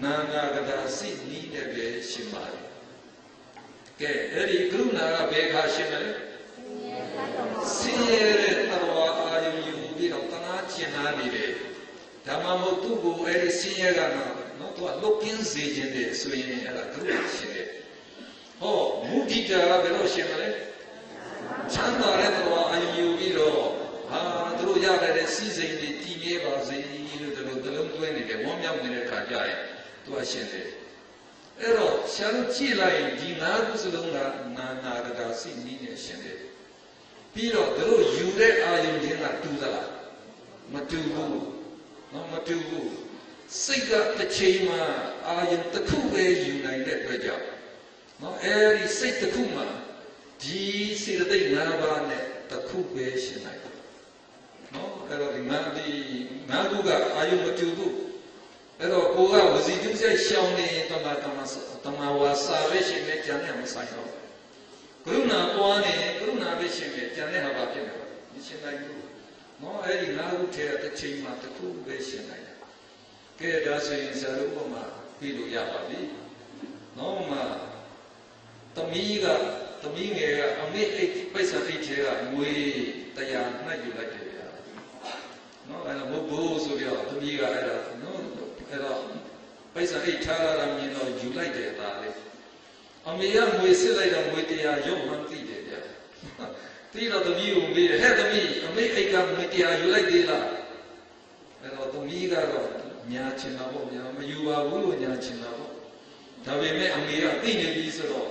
နာငါကတာစိတ်နီးတဲ့ပဲရှင်ပါတယ်ကဲအဲ့ဒီကရုဏာကဘယ်ခါရှင်မလဲဆင်းရဲတဲ့တော်အာယုယူပြီးတော့တနာကျင်နာနေတယ်ဓမ္မမို့သူ့ကိုအဲ့ဒီဆင်းရဲကတော့နော်သူကလုတ်ကင်းစေခြင်းတဲ့ဆိုရင်အဲ့ဒါကရုဏာရှင်တယ်ဟောမုဒိတာကဘယ်လိုရှင်မလဲချမ်းသာတဲ့တော်အာယုယူပြီးတော့ဟာသူတို့ရတဲ့စီးစိမ်တွေတည်မြဲပါစေလို့ဒီလိုတလုံးသွင်းနေတယ်ဝမ်းမြောက်နေတဲ့ခါကြရင်သူကရှင်တယ်အဲ့တော့ရှာလို့ကြည့်လိုက်ဒီနာခုစလုံးကနာကတာစိတ်နည်းနဲ့ရှင်တယ်ပြီးတော့သူတို့ယူတဲ့အာယုချင်းကတူသလားမတူဘူးနော်မတူဘူးစိတ်ကတစ်ချိန်မှာအာယုတစ်ခုပဲယူနိုင်တဲ့အတွက်ကြောင့်နော်အဲ့ဒီစိတ်တစ်ခုမှာဒီစေတသိက်၅ပါးနဲ့တစ်ခုပဲရှင်နိုင်နော်အဲ့တော့ဒီငါခုကအာယုမတူဘူးအဲ့တော့ကိုကဝစီတုဆက်ရှောင်းနေတမဝါစာပဲရှင်ပဲကြံနေမဆိုင်တော့ကရုဏာပွားနေကရုဏာပဲရှင်ပဲကြံနေဟာပါဖြစ်နေပါမရှင်နိုင်ဘူးနော်အဲ့ဒီငါခုထဲတစ်ချိန်မှာတစ်ခုပဲရှင်နိုင်တယ်ကဲဒါဆိုရင်ဆရာတို့ဘုမှာပြီးလို့ရပါပြီနော်မှာသမီးငယ်ကအမေအိတ်ပိဿအိတ်ထဲကငွေတရားနှိုက်ယူလိုက်တယ်ဗျာနော်အဲ့တော့ဘိုးဆိုပြီးတော့သမီးကအဲ့ဒါနော်အဲ့တော့ပိဿအိတ်ထားတာမြင်တော့ယူလိုက်တယ်ဒါလေအမေကငွေစစ်လိုက်တော့ငွေတရားရုပ်မှန်းသိတယ်ဗျာသိတော့သမီးကိုမေးတယ်ဟဲ့သမီးအမေအိတ်ကငွေတရားယူလိုက်သေးလားအဲ့တော့သမီးကတော့ညာချင်တာပေါ့ညာမယူပါဘူးလို့ညာချင်တာပေါ့ဒါပေမဲ့အမေကသိနေပြီဆိုတော့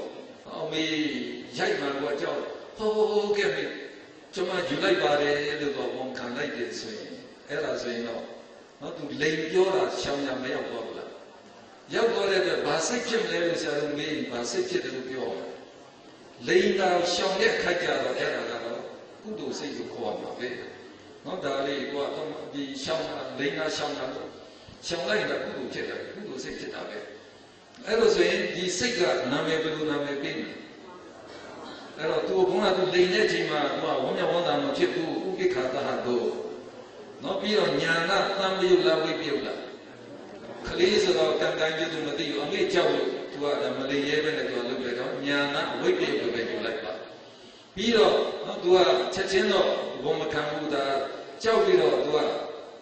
အမေရိုက်မှာတော့ကြောက်ဟုတ်ကဲ့မေကျွန်မယူလိုက်ပါတယ်လို့တော့ဝန်ခံလိုက်တယ်ဆိုရင်အဲ့ဒါဆိုရင်တော့နော်သူလိန်ပြောတာရှောင်ရမရောက်တော့ဘူးလားရောက်တော့တဲ့အတွက်ဘာစိတ်ဖြစ်မလဲလို့ဆရာတို့မေးဘာစိတ်ဖြစ်တယ်လို့ပြောလိန်တာရှောင်တဲ့ခါကျတော့အဲ့ဒါကတော့ကုသိုလ်စိတ်ကိုခေါ်မှာပဲနော်ဒါလေးကတော့ဒီရှောင်တာလိန်တာရှောင်တာရှောင်လိုက်တာကုသိုလ်ဖြစ်တယ်ကုသိုလ်စိတ်ဖြစ်တာပဲအဲ့လိုဆိုရင်ဒီစိတ်ကနာမည်ဘယ်လိုနာမည်ပေးလဲအဲ့တော့သူကသူလိန်တဲ့ချိန်မှာသူကဝမ်းမြောက်ဝမ်းသာမဖြစ်ဘူးဥပိ္ပခာတဟတို့နော်ပြီးတော့ညာနာသံယုလားဝိပယုလားကလေးဆိုတော့တန်တန်ကျသူမသိဘူးအမေကြောက်လို့သူကမလိန်ရဲပဲနဲ့သူကလုပ်တယ်တော့ညာနာဝိပယုပဲယူလိုက်ပါပြီးတော့နော်သူကချက်ချင်းတော့ဝန်မခံဘူးဒါကြောက်ပြီးတော့သူက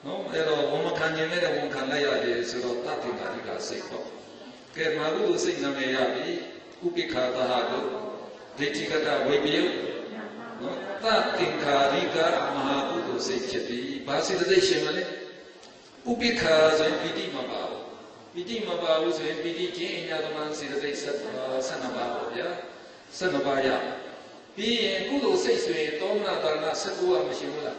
နော်အဲ့တော့ဝန်မခံခြင်းနဲ့ဝန်ခံလိုက်ရတယ်ဆိုတော့တတိတာဒီကစိတ်ပေါ့ကဲမာကုသိုလ်စိတ်နာမည်ရပြီဥပိ္ပခာတဟတို့ဒိဋ္ဌိကတဝိပယုနော်တသင်္ခါရိကမဟာကုသိုလ်စိတ်ဖြစ်ပြီဘာစိတ်သိရှင်မလဲဥပိ္ပခာဆိုရင်ပိဋိမပါဘူးပိဋိမပါဘူးဆိုရင်ပိဋိချင်းအညာသမန်စိတ်သိ12ပါးပေါ့ဗျာ12ပါးရပြီးရင်ကုသိုလ်စိတ်ဆိုရင်သောမနာတာနာ19ကမရှိဘူးလား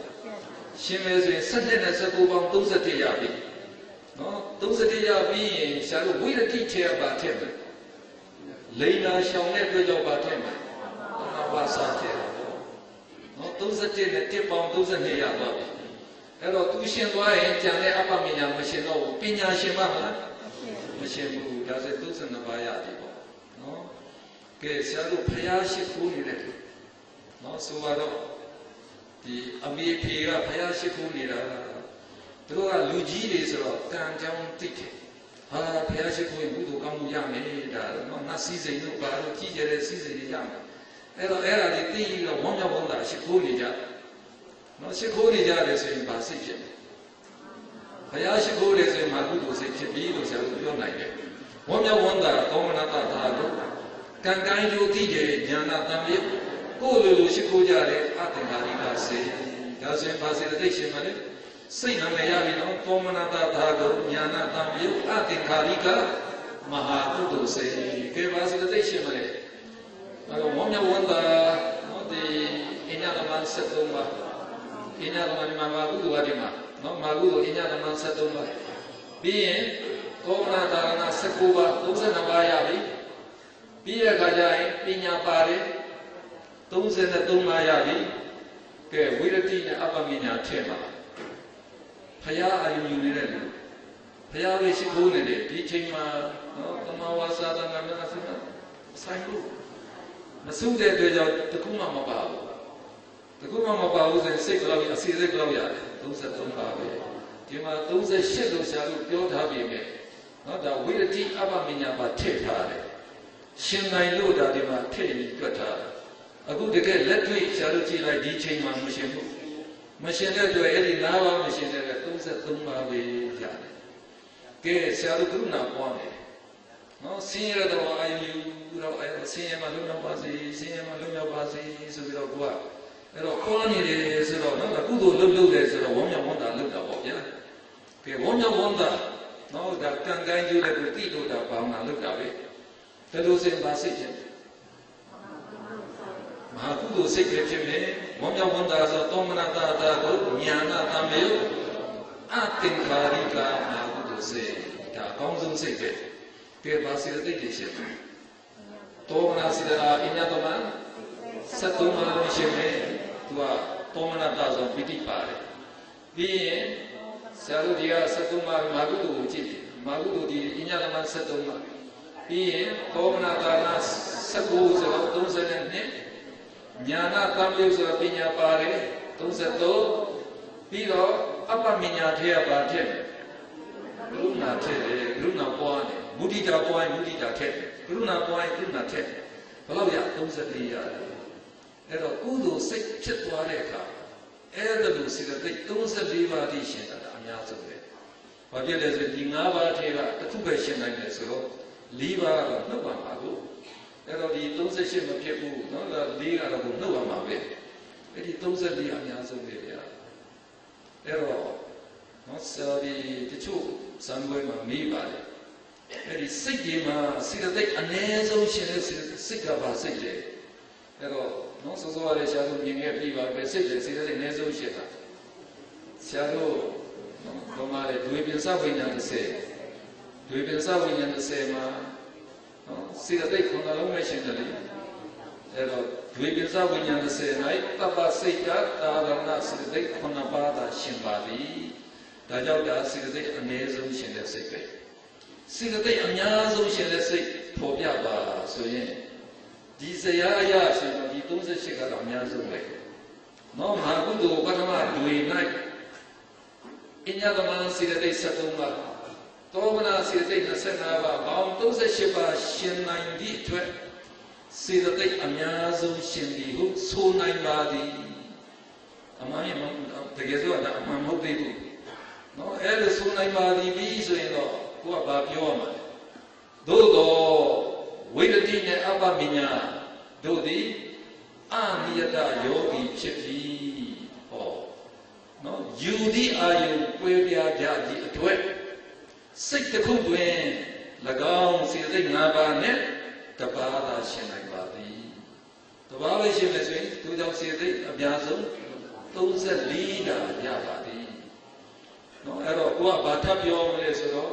ရှင်မဲဆိုရင်7နဲ့19ပေါင်း31ရပြီနော်31ရပြီးရင်ဆရာတို့ဝိရတိထဲပါထည့်မယ်လိန်နာရှောင်တဲ့အတွက်ကြောင့်ပါထည့်မယ်ဝါစာထည့်တယ်နော်31နဲ့1ပေါင်း32ရသွားပြီအဲ့တော့သူရှင်သွားရင်ကြံတဲ့အပ္ပမညာမရှင်တော့ဘူးပညာရှင်ပါမလားမရှင်ဘူးဒါဆို32ပါးရတယ်ပေါ့နော်ကဲဆရာတို့ဖျားရှိခိုးနေတဲ့နော်ဆိုတော့ဒီအမေဖေကဖျားရှိခိုးနေတာသူတို့ကလူကြီးတွေဆိုတော့ကံကြောင်းသိတယ်ဟာဖျားရှိခိုးရင်ကုသိုလ်ကောင်းမှုရမယ်ဒါနော်နတ်စည်းစိမ်တို့ဘာလို့ကြီးကျယ်တဲ့စည်းစိမ်တွေရမယ်အဲ့တော့အဲ့ဒါတွေသိပြီးတော့ဝမ်းမြောက်ဝမ်းသာရှိခိုးနေကြနော်ရှိခိုးနေကြတယ်ဆိုရင်ဘာစိတ်ဖြစ်လဲဘုရားရှိခိုးတယ်ဆိုရင်မာကုသိုလ်စိတ်ဖြစ်ပြီလို့ဆရာတို့ပြောနိုင်တယ်ဝမ်းမြောက်ဝမ်းသာကောမနာတသာတို့ကံကံယုတိကျေဉာဏတံမြစ်ကိုယ်လိုရှိခိုးကြတဲ့အတ္တနာရိကစေဒါဆိုရင်ဘာစေတသိက်ရှင်မလဲစိတ်နာမည်ရပြီနော်ကောမနာတသာတို့ဉာဏတံမြစ်အတ္တခါရိကမဟာကုသိုလ်စေကဲဘာစေတသိက်ရှင်မလဲအဲ့တော့ဝမ်းမြောက်ဝမ်းသာနော်ဒီအညာသမန်73ပါအညာသမန်မှာမာကုသိုလ်အဒီမှာနော်မာကုသိုလ်အညာသမန်73ပါ ပြီးရင်သောမနာဒါန19ပါး32ပါးရပြီပြီးတဲ့အခါကျရင်ပညာပါတယ်33ပါးရပြီကဲဝိရတိနဲ့အပ္ပမညာထည့်ပါဖရာအာယုံယူနေတဲ့လူဖရာပဲရှိခိုးနေတယ်ဒီချိန်မှာနော်တမဝါစာသနာများဆိုတော့ဆိုင်လို့မစုတဲ့အတွက်ကြောင့်တခုမှမပါဘူးတခုမှမပါဘူးဆိုရင်စိတ်ကလေးအစီစိတ်ကလေးရတယ်33ပါပဲဒီမှာ38လို့ဆရာတို့ပြောထားပြီမဲ့နော်ဒါဝိရတိအပ္ပမညာပါထည့်ထားတယ်ရှင်နိုင်လို့ဒါဒီမှာထည့်ပြီးတွက်ထားတယ်အခုတကယ်လက်တွေ့ဆရာတို့ကြည့်လိုက်ဒီချိန်မှာမရှင်ဘူးမရှင်တဲ့အတွက်အဲ့ဒီ၅ပါးမရှင်တဲ့33ပါပဲရတယ်ကဲဆရာတို့ကရုဏာပွားမယ်နော်ဆင်းရဲတော့အာယုတော့ဆင်းရဲမှလုံးရောက်ပါစေဆင်းရဲမှလုံးရောက်ပါစေဆိုပြီးတော့ကိုကအဲ့တော့ခေါ်နေတယ်ဆိုတော့နော်ကုသိုလ်လုပ်တယ်ဆိုတော့ဝမ်းမြောက်ဝမ်းသာလုပ်တာပေါ့ဗျာကဲဝမ်းမြောက်ဝမ်းသာနော်ဒါကံကိုင်းကျိုးတဲ့ကိုတိလို့တာပေါင်းတာလုပ်တာပဲဘယ်လိုစင်ပါစိတ်ဖြစ်မဟာကုသိုလ်စိတ်ပဲဖြစ်မယ်ဝမ်းမြောက်ဝမ်းသာဆိုသောမနတာတာကိုညာနာတမေအသင်္ခါရိကမဟာကုသိုလ်စိတ်ဒါအကောင်းဆုံးစိတ်ပဲကဲပါစေတိတ်တွေရှင်သောမနာစိတ္တာအညတမ73ပါးရှင်မယ်သူကသောမနတာဆိုပိဋိပါတယ်ပြီးရင်ဆရာတို့ဒီက73ပါးမဟာကုသိုလ်ကိုကြည့်တယ်မဟာကုသိုလ်ဒီအညတမ73ပါးပြီးရင်သောမနာတာနာ19ဆိုတော့32ညာနာတံပြုဆိုတော့ပညာပါတယ်33ပြီးတော့အပ္ပမညာထေရပါထက်ကရုဏာထက်တယ်ကရုဏာပွားတယ်မုဒိတာပွားရင်မုဒိတာထက်ကရုဏာပွားရင်ကရုဏာထက်ဘယ်လောက်ရ34ရတယ်အဲ့တော့ကုသိုလ်စိတ်ဖြစ်သွားတဲ့အခါအဲ့ဒါလိုစိတ်သိ34ပါးတိရှင်တာအများဆုံးပဲဘာဖြစ်လဲဆိုဒီ5ပါးထဲကတစ်ခုပဲရှင်နိုင်တယ်ဆိုတော့4ပါးကတော့နှုတ်ပါမှာကိုအဲ့တော့ဒီ38မဖြစ်ဘူးเนาะဒါ4ကတော့နှုတ်ပါမှာပဲအဲ့ဒီ34အများဆုံးပဲဗျာအဲ့တော့เนาะဆော်ဒီတချို့ဇံပွဲမှာမေးပါတယ်အဲ့ဒီစိတ်ကြီးမှာစိတ်သိအနည်းဆုံးရှင်တဲ့စိတ်ကပါစိတ်လေအဲ့တော့เนาะစောစောရရှာလို့မြင်ခဲ့ပြီပါပဲစိတ်လေစိတ်သိအနည်းဆုံးရှင်တာဆရာတို့ဘုမာလေဒွေပင်စဝိညာဉ်30ဒွေပင်စဝိညာဉ်30မှာစိတ်သိခုနလုံးပဲရှင်တယ်လေအဲ့တော့ဒွေပင်စဝိညာဉ်30၌တပ္ပစိတ်ကသာရဏစိတ်သိခုနပါးသာရှင်ပါသည်ဒါကြောင့်ဒါစိတ်သိအနည်းဆုံးရှင်တဲ့စိတ်ပဲစိတ်သိအများဆုံးရှင်တဲ့စိတ်ပေါ်ပြပါဆိုရင်ဒီဇရာအရာဆိုတော့ဒီ38ကတော့အများဆုံးပဲနော်မဟာကုသိုလ်ပထမဒွေ၌အညတမစိတ်သိ73ပါးသောမနာစေတသိက်25ပါးပေါင်း38ပါးရှင်နိုင်သည့်အတွက်စေတသိက်အများဆုံးရှင်သည်ဟုဆိုနိုင်ပါသည်အမှန်ရမတကယ်ဆိုတော့အမှန်မဟုတ်သေးဘူးเนาะအဲ့လိုဆိုနိုင်ပါသည်ပြီးဆိုရင်တော့ကိုကဘာပြောရမှာလဲသို့တော့ဝိရတိနဲ့အပ္ပမညာတို့သည်အနိယတယောဂီဖြစ်ပြီးဟောเนาะယူသည့်အာယုကွဲပြားကြသည့်အတွက်စိတ်တစ်ခုတွင်၎င်းစေတသိက်5ပါးနဲ့တပါးသာရှင်နိုင်ပါသည်တပါးပဲရှင်မယ်ဆိုရင်သူကြောင့်စေတသိက်အများဆုံး34တာရပါသည်เนาะအဲ့တော့ကိုကဘာထပ်ပြောမလဲဆိုတော့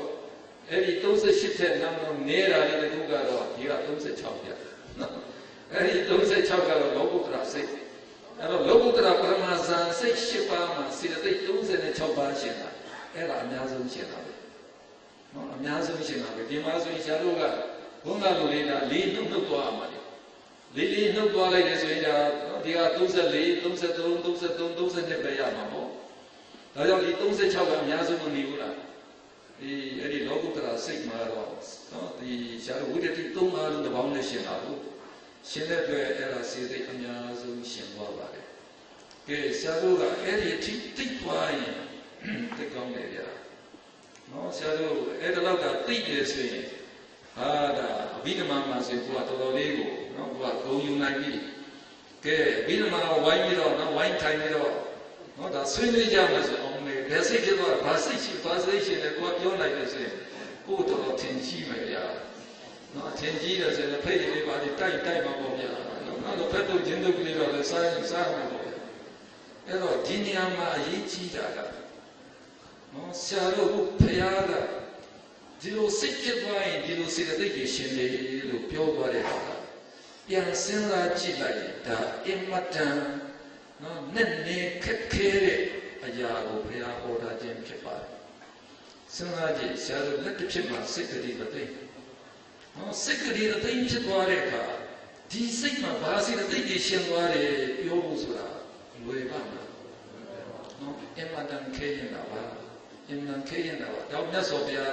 အဲ့ဒီ38ထက်နောက်တော့နေတာလေးတစ်ခုကတော့ဒီက36ပြเนาะအဲ့ဒီ36ကတော့လောကုတ္တရာစိတ်အဲ့တော့လောကုတ္တရာပရမဇန်စိတ်10ပါးမှာစေတသိက်36ပါးရှင်တာအဲ့ဒါအများဆုံးရှင်တာအများဆုံးရှင်တာပဲဒီမှာဆိုရင်ဆရာတို့ကဘုန်းတော်လူလေးကလေးနှုတ်သွားမှာလေလေးနှုတ်သွားလိုက်တယ်ဆိုရင်ဒါဒီက34 33 33 32ပဲရမှာပေါ့ဒါကြောင့်ဒီ36ကအများဆုံးမနေဘူးလားဒီအဲ့ဒီလောကုတ္တရာစိတ်မှာတော့နော်ဒီဆရာတို့ဝိတ္တိ3ပါးလုံးတစ်ပေါင်းနဲ့ရှင်တာကိုရှင်တဲ့အတွက်အဲ့ဒါစေသိအများဆုံးရှင်သွားပါတယ်ကဲဆရာတို့ကအဲ့ဒီအထိသိသွားရင်သိကောင်းတယ်ဗျာနော်ဆရာတို့အဲ့ဒါတော့သိတယ်ဆိုရင်ဟာဒါအဘိဓမ္မာမှာဆိုကိုကတော်တော်လေးကိုနော်ကိုကဂုံယူနိုင်ပြီကဲအဘိဓမ္မာဝိုင်းပြီးတော့နော်ဝိုင်းထိုင်ပြီးတော့နော်ဒါဆွေးနွေးကြမှာဆိုအောင်လေဘယ်စိတ်ဖြစ်သွားဘာစိတ်ရှိဘာစိတ်ရှိလဲကိုကပြောနိုင်တယ်ဆိုရင်ကိုတော်တော်ထင်ကြီးမယ်ဗျာနော်ထင်ကြီးတယ်ဆိုရင်ဖိတ်လေးပါလေးတိုက်ပါပေါ့ဗျာနော်တော့ဖက်တော့ကျင်းတော့ကလေးတော့လည်းစားမှာပေါ့အဲ့တော့ဒီနေရာမှာအရေးကြီးတာကနော်ဆရာတို့ဖခင်က ဒီလိုစိတ်ဖြစ်သွားရင်ဒီလိုစေတသိက်တွေရှင်လေလို့ပြောသွားတဲ့အခါပြန်စဉ်းစားကြည့်လိုက်ဒါအင်မတန်နော်နဲ့နေခက်ခဲတဲ့အရာကိုဘုရားဟောတာခြင်းဖြစ်ပါတယ်စဉ်းစားကြည့်ဆရာတို့လက်တစ်ဖြစ်မှာစိတ်ကလေးမသိနော်စိတ်ကလေးအသိဖြစ်သွားတဲ့အခါဒီစိတ်မှာဘာစေတသိက်တွေရှင်သွားတယ်ပြောဖို့ဆိုတာလွယ်ပါမလားနော်အင်မတန်ခဲရင်တာပါအင်မတန်ခဲရင်တာပါတော့မြတ်စွာဘုရား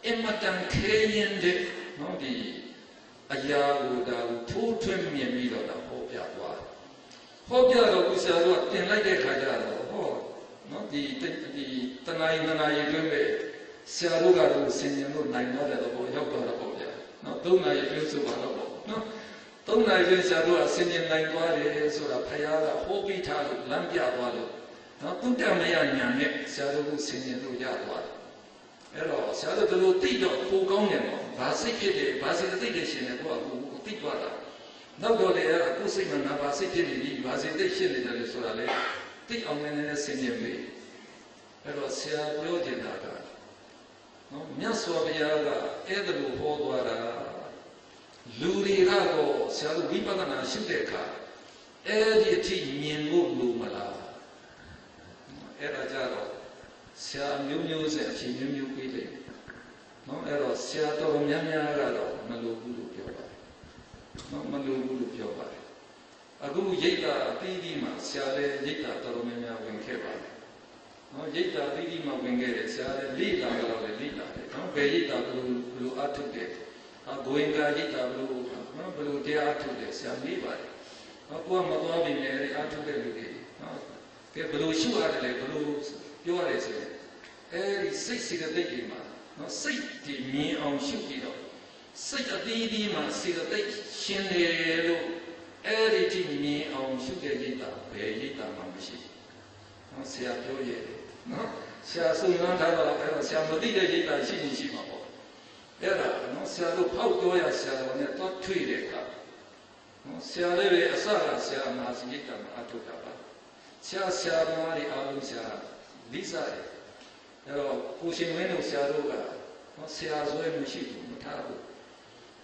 အင်မတန်ခဲရင်တဲ့နော်ဒီအရာကိုဒါကိုထိုးထွင်းမြင်ပြီးတော့ဟောပြသွားဟောပြတော့ကိုဆရာတို့ကတင်လိုက်တဲ့ခါကျတော့ဟောနော်ဒီတဏှာယနာယတွင်းပဲဆရာတို့ကတော့ဆင်ញင်လို့နိုင်တော့တဲ့ဘောရောက်တော့တော့ဗျာနော်၃နာရီပြုစုပါတော့ပေါ့နော်၃နာရီဆရာတို့ကဆင်ញင်နိုင်သွားတယ်ဆိုတာဖခင်ကဟောပြီးထားလို့လမ်းပြသွားလို့နော်တုတ္တမယညာနဲ့ဆရာတို့ကိုဆင်ញင်လို့ရသွားတယ်အဲ့တော့ဆရာတို့တို့သိတော့ပိုကောင်းတယ်နော်ဘာစိတ်ဖြစ်တယ်ဘာစိတ်သိတဲ့ရှင်တယ်ကိုကသိသွားတာနောက်တော့လေအခုစိတ်မှာငါဘာစိတ်ဖြစ်နေပြီဘာစိတ်သိဖြစ်နေတယ်လို့ဆိုတာလေသိအောင်လည်းဆင်ញင်ပြီအဲ့တော့ဆရာပြောတင်တာကနော်မြတ်စွာဘုရားကအဲ့ဒါလိုဟောသွားတာလူတွေကတော့ဆရာတို့ဝိပဿနာရှုတဲ့အခါအဲ့ဒီအထိမြင်ဖို့လိုမလားအဲ့ဒါကြတော့ဆရာမျိုးဆက်အချိန်မျိုးပေးတယ်နော်အဲ့တော့ဆရာတော်များများကတော့မလိုဘူးလို့ပြောပါတယ်နော်မလိုဘူးလို့ပြောပါတယ်အခုရိတ်တာအသီးသီးမှာဆရာလည်းရိတ်တာတော်များများဝင်ခဲ့ပါတယ်နော်ရိတ်တာအသီးသီးမှာဝင်ခဲ့တယ်ဆရာလည်းလိလာတော့လည်းလိလာတယ်နော်ဘယ်ရိတ်တာဘလို့အထုတ်တယ်ဂိုင်္ဂါရိတ်တာဘလို့နော်ဘလို့တရားအထုတ်တယ်ဆရာမေးပါတယ်နော်ကိုကမသွားပြီလေအထုတ်တဲ့လူတွေနော်ကဲဘလို့ရှုရတယ်လေဘလို့ပြောရတယ်ဆိုရင်အဲဒီစိတ်စေတသိက်တွေမှာနော်စိတ်ဒီမြင်အောင်ရှုပြီးတော့စိတ်အသီးသီးမှာစေတသိက်ရှင်တယ်လို့အဲဒီဒီမြင်အောင်ရှုတဲ့ရိတ်တာဘယ်ရိတ်တာမှမရှိဘူးနော်ဆရာပြောရတယ်နော်ဆရာစုံစမ်းထားတော့အဲ့တော့ဆရာမသိတဲ့ရိတ်တာရှိနေရှိမှာပေါ့အဲ့ဒါနော်ဆရာတို့ဖောက်ပြောရဆရာတော်နဲ့တော့ထွေတဲ့အခါနော်ဆရာလေးပဲအစကဆရာနာစီရိတ်တာမှာအထုတ်တာပါဆရာသမားတွေအားလုံးဆရာလိစားတယ်အဲ့တော့ကိုရှင်ဝင်းတို့ဆရာတို့ကနော်ဆရာဆွဲမရှိဘူးမထားဘူး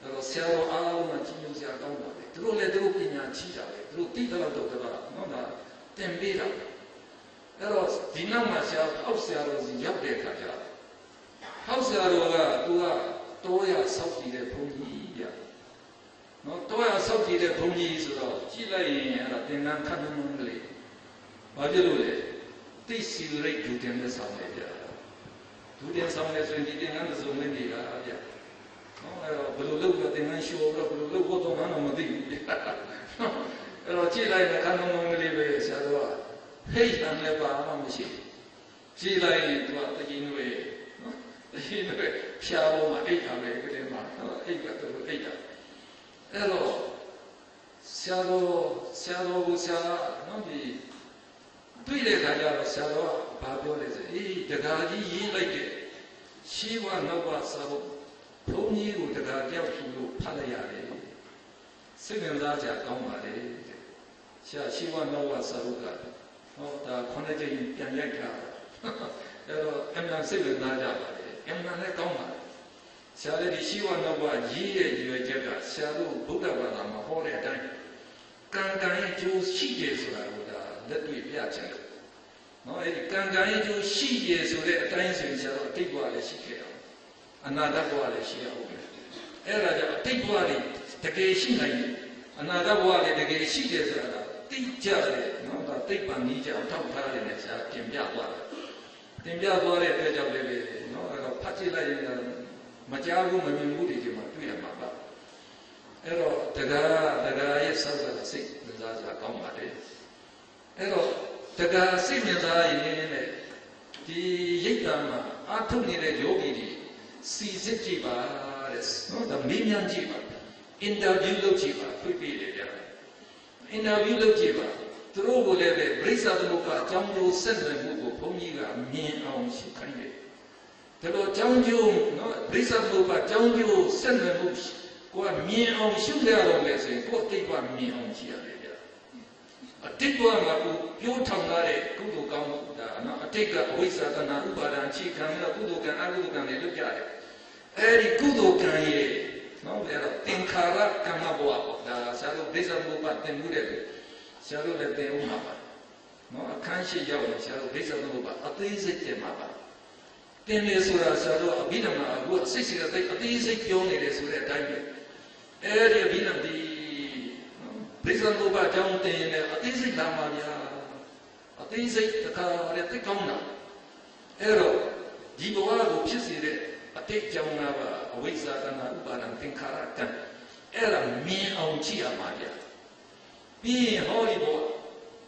အဲ့တော့ဆရာတော်အားလုံးကကြီးညိုဆရာကောင်းတာပဲသူတို့လည်းသူတို့ပညာရှိတာပဲသူတို့သိတဲ့လောက်တော့နော်ဒါသင်ပေးတာအဲ့တော့ဒီနောက်မှာဆရာဟောက်ဆရာတော်စီရောက်တဲ့အခါကျဟောက်ဆရာတော်ကသူကတောရဆောက်တည်တဲ့ဘုန်းကြီးပြနော်တောရဆောက်တည်တဲ့ဘုန်းကြီးဆိုတော့ကြည့်လိုက်ရင်အဲ့ဒါသင်္ကန်းခတ်နှုံးကလေးဘာဖြစ်လို့လဲသိစီရိတ်ဒုတင်နဲ့ဆောင်နေကြဒုတင်ဆောင်နေဆိုရင်ဒီသင်္ကန်းစုံနေနေတာဗျနော်အဲ့တော့ဘယ်လိုလုပ်ရသင်္ကန်းရှိုးတော့ဘယ်လိုလုပ်ဖို့တော့မှတော့မသိဘူးအဲ့တော့ကြည့်လိုက်တဲ့ခတ်နှုံးကလေးပဲဆရာတော်ကဟိတ်တန်လည်းပါမှမရှိကြည့်လိုက်ရင်သူကတကြီးနွေနော်တကြီးနွေဖြာပေါ်မှာအိတ်တာပဲကလေးမှာအိတ်ကတော့အိတ်တာအဲ့တော့ဆရာတော်ကိုဆရာနော်ဒီတွေ့တဲ့ခါကျတော့ဆရာတော်ကဘာပြောလဲဆိုအေးတကားကြီးရေးလိုက်တဲ့ရှေးဝနောက်ဝစာဖို့ဘုန်းကြီးကိုတကားကြောက်ထူလို့ဖတ်လိုက်ရတယ်စိတ်ဝင်စားကြကောင်းပါလေဆရာရှေးဝနောက်ဝစာဖို့ကဟောဒါခုနှစ်ကြိမ်ပြန်ရိုက်တာအဲ့တော့အမှန်စိတ်ဝင်စားကြပါလေအမှန်လည်းကောင်းပါဆရာလည်းဒီရှေးဝနောက်ဝရေးရဲ့ရွယ်ချက်ကဆရာတို့ဗုဒ္ဓဘာသာမှာဟောတဲ့အတိုင်းကံရဲ့ကျိုးရှိတယ်ဆိုတာကိုဒါလက်တွေ့ပြချင်တယ်နော်အဲ့ဒီကံရဲ့ကျိုးရှိရဆိုတဲ့အတိုင်းဆိုရင်ဆရာတို့အတိတ်ဘဝလည်းရှိခဲ့အောင်အနာဂတ်ဘဝလည်းရှိအောင်အဲ့ဒါကြောင့်အတိတ်ဘဝတွေတကယ်ရှိနိုင်တယ်အနာဂတ်ဘဝလည်းတကယ်ရှိတယ်ဆိုတာသိကြတယ်နော်ဒါသိပ္ပံနည်းကြအောင်ထောက်ထားတယ်နဲ့ဆရာတင်ပြသွားတယ်တင်ပြသွားတဲ့အတွက်ကြောင့်လည်းနော်အဲ့တော့ဖတ်ကြည့်လိုက်ရင်မကြားဘူးမမြင်ဘူးဒီမှာတွေ့ရမှာပါအဲ့တော့တရားရဲ့စောစောစိတ်ဝင်စားစရာကောင်းပါတယ်အဲ့တော့တရားစိတ်ဝင်စားရင်လည်းဒီရိတ်တာမှာအထုနေတဲ့ယောဂီတွေစီစစ်ကြည့်ပါတဲ့နော်ဒါမေးမြန်းကြည့်ပါအင်တာဗျူးလုပ်ကြည့်ပါပြပြတယ်ဗျာအင်တာဗျူးလုပ်ကြည့်ပါသူတို့ကိုလည်းပဲပြိဿသမုပ္ပါအကြောင်းကျိုးဆက်နွယ်မှုကိုဘုန်းကြီးကမြင်အောင်ရှင်းခိုင်းတယ်ဒါတော့အကြောင်းကျိုးနော်ပြိဿသမုပ္ပါအကြောင်းကျိုးဆက်နွယ်မှုကိုကမြင်အောင်ရှုရတော့မယ်ဆိုရင်ကိုယ်တိတ်ကမြင်အောင်ရှင်းရတယ်ဗျာအတိတ်ကမှာကိုပြောထောင်လာတဲ့ကုသိုလ်ကောင်းမှုဒါနော်အတိတ်ကအဝိဇ္ဇာတဏှာဥပါဒံအခြေခံတဲ့ကုသိုလ်ကံအကုသိုလ်ကံတွေလုပ်ကြတယ် Eri kudo kan ye, no, era tenkara kama boa, da salo desa boba temure, salo le teumaba, no, kanshi yawa, salo desa boba, atise temaba. Tenne sura salo abinama, what sisi da atise pione le sura time. Eri abinam di desa boba jam tenne, atise lama ya, atise taka le tekona. Ero, jiboa go pisire. Take Jamava, Wizardana, Ubaran, Tinkarakan, Era me on Chia Maria. Being horrible,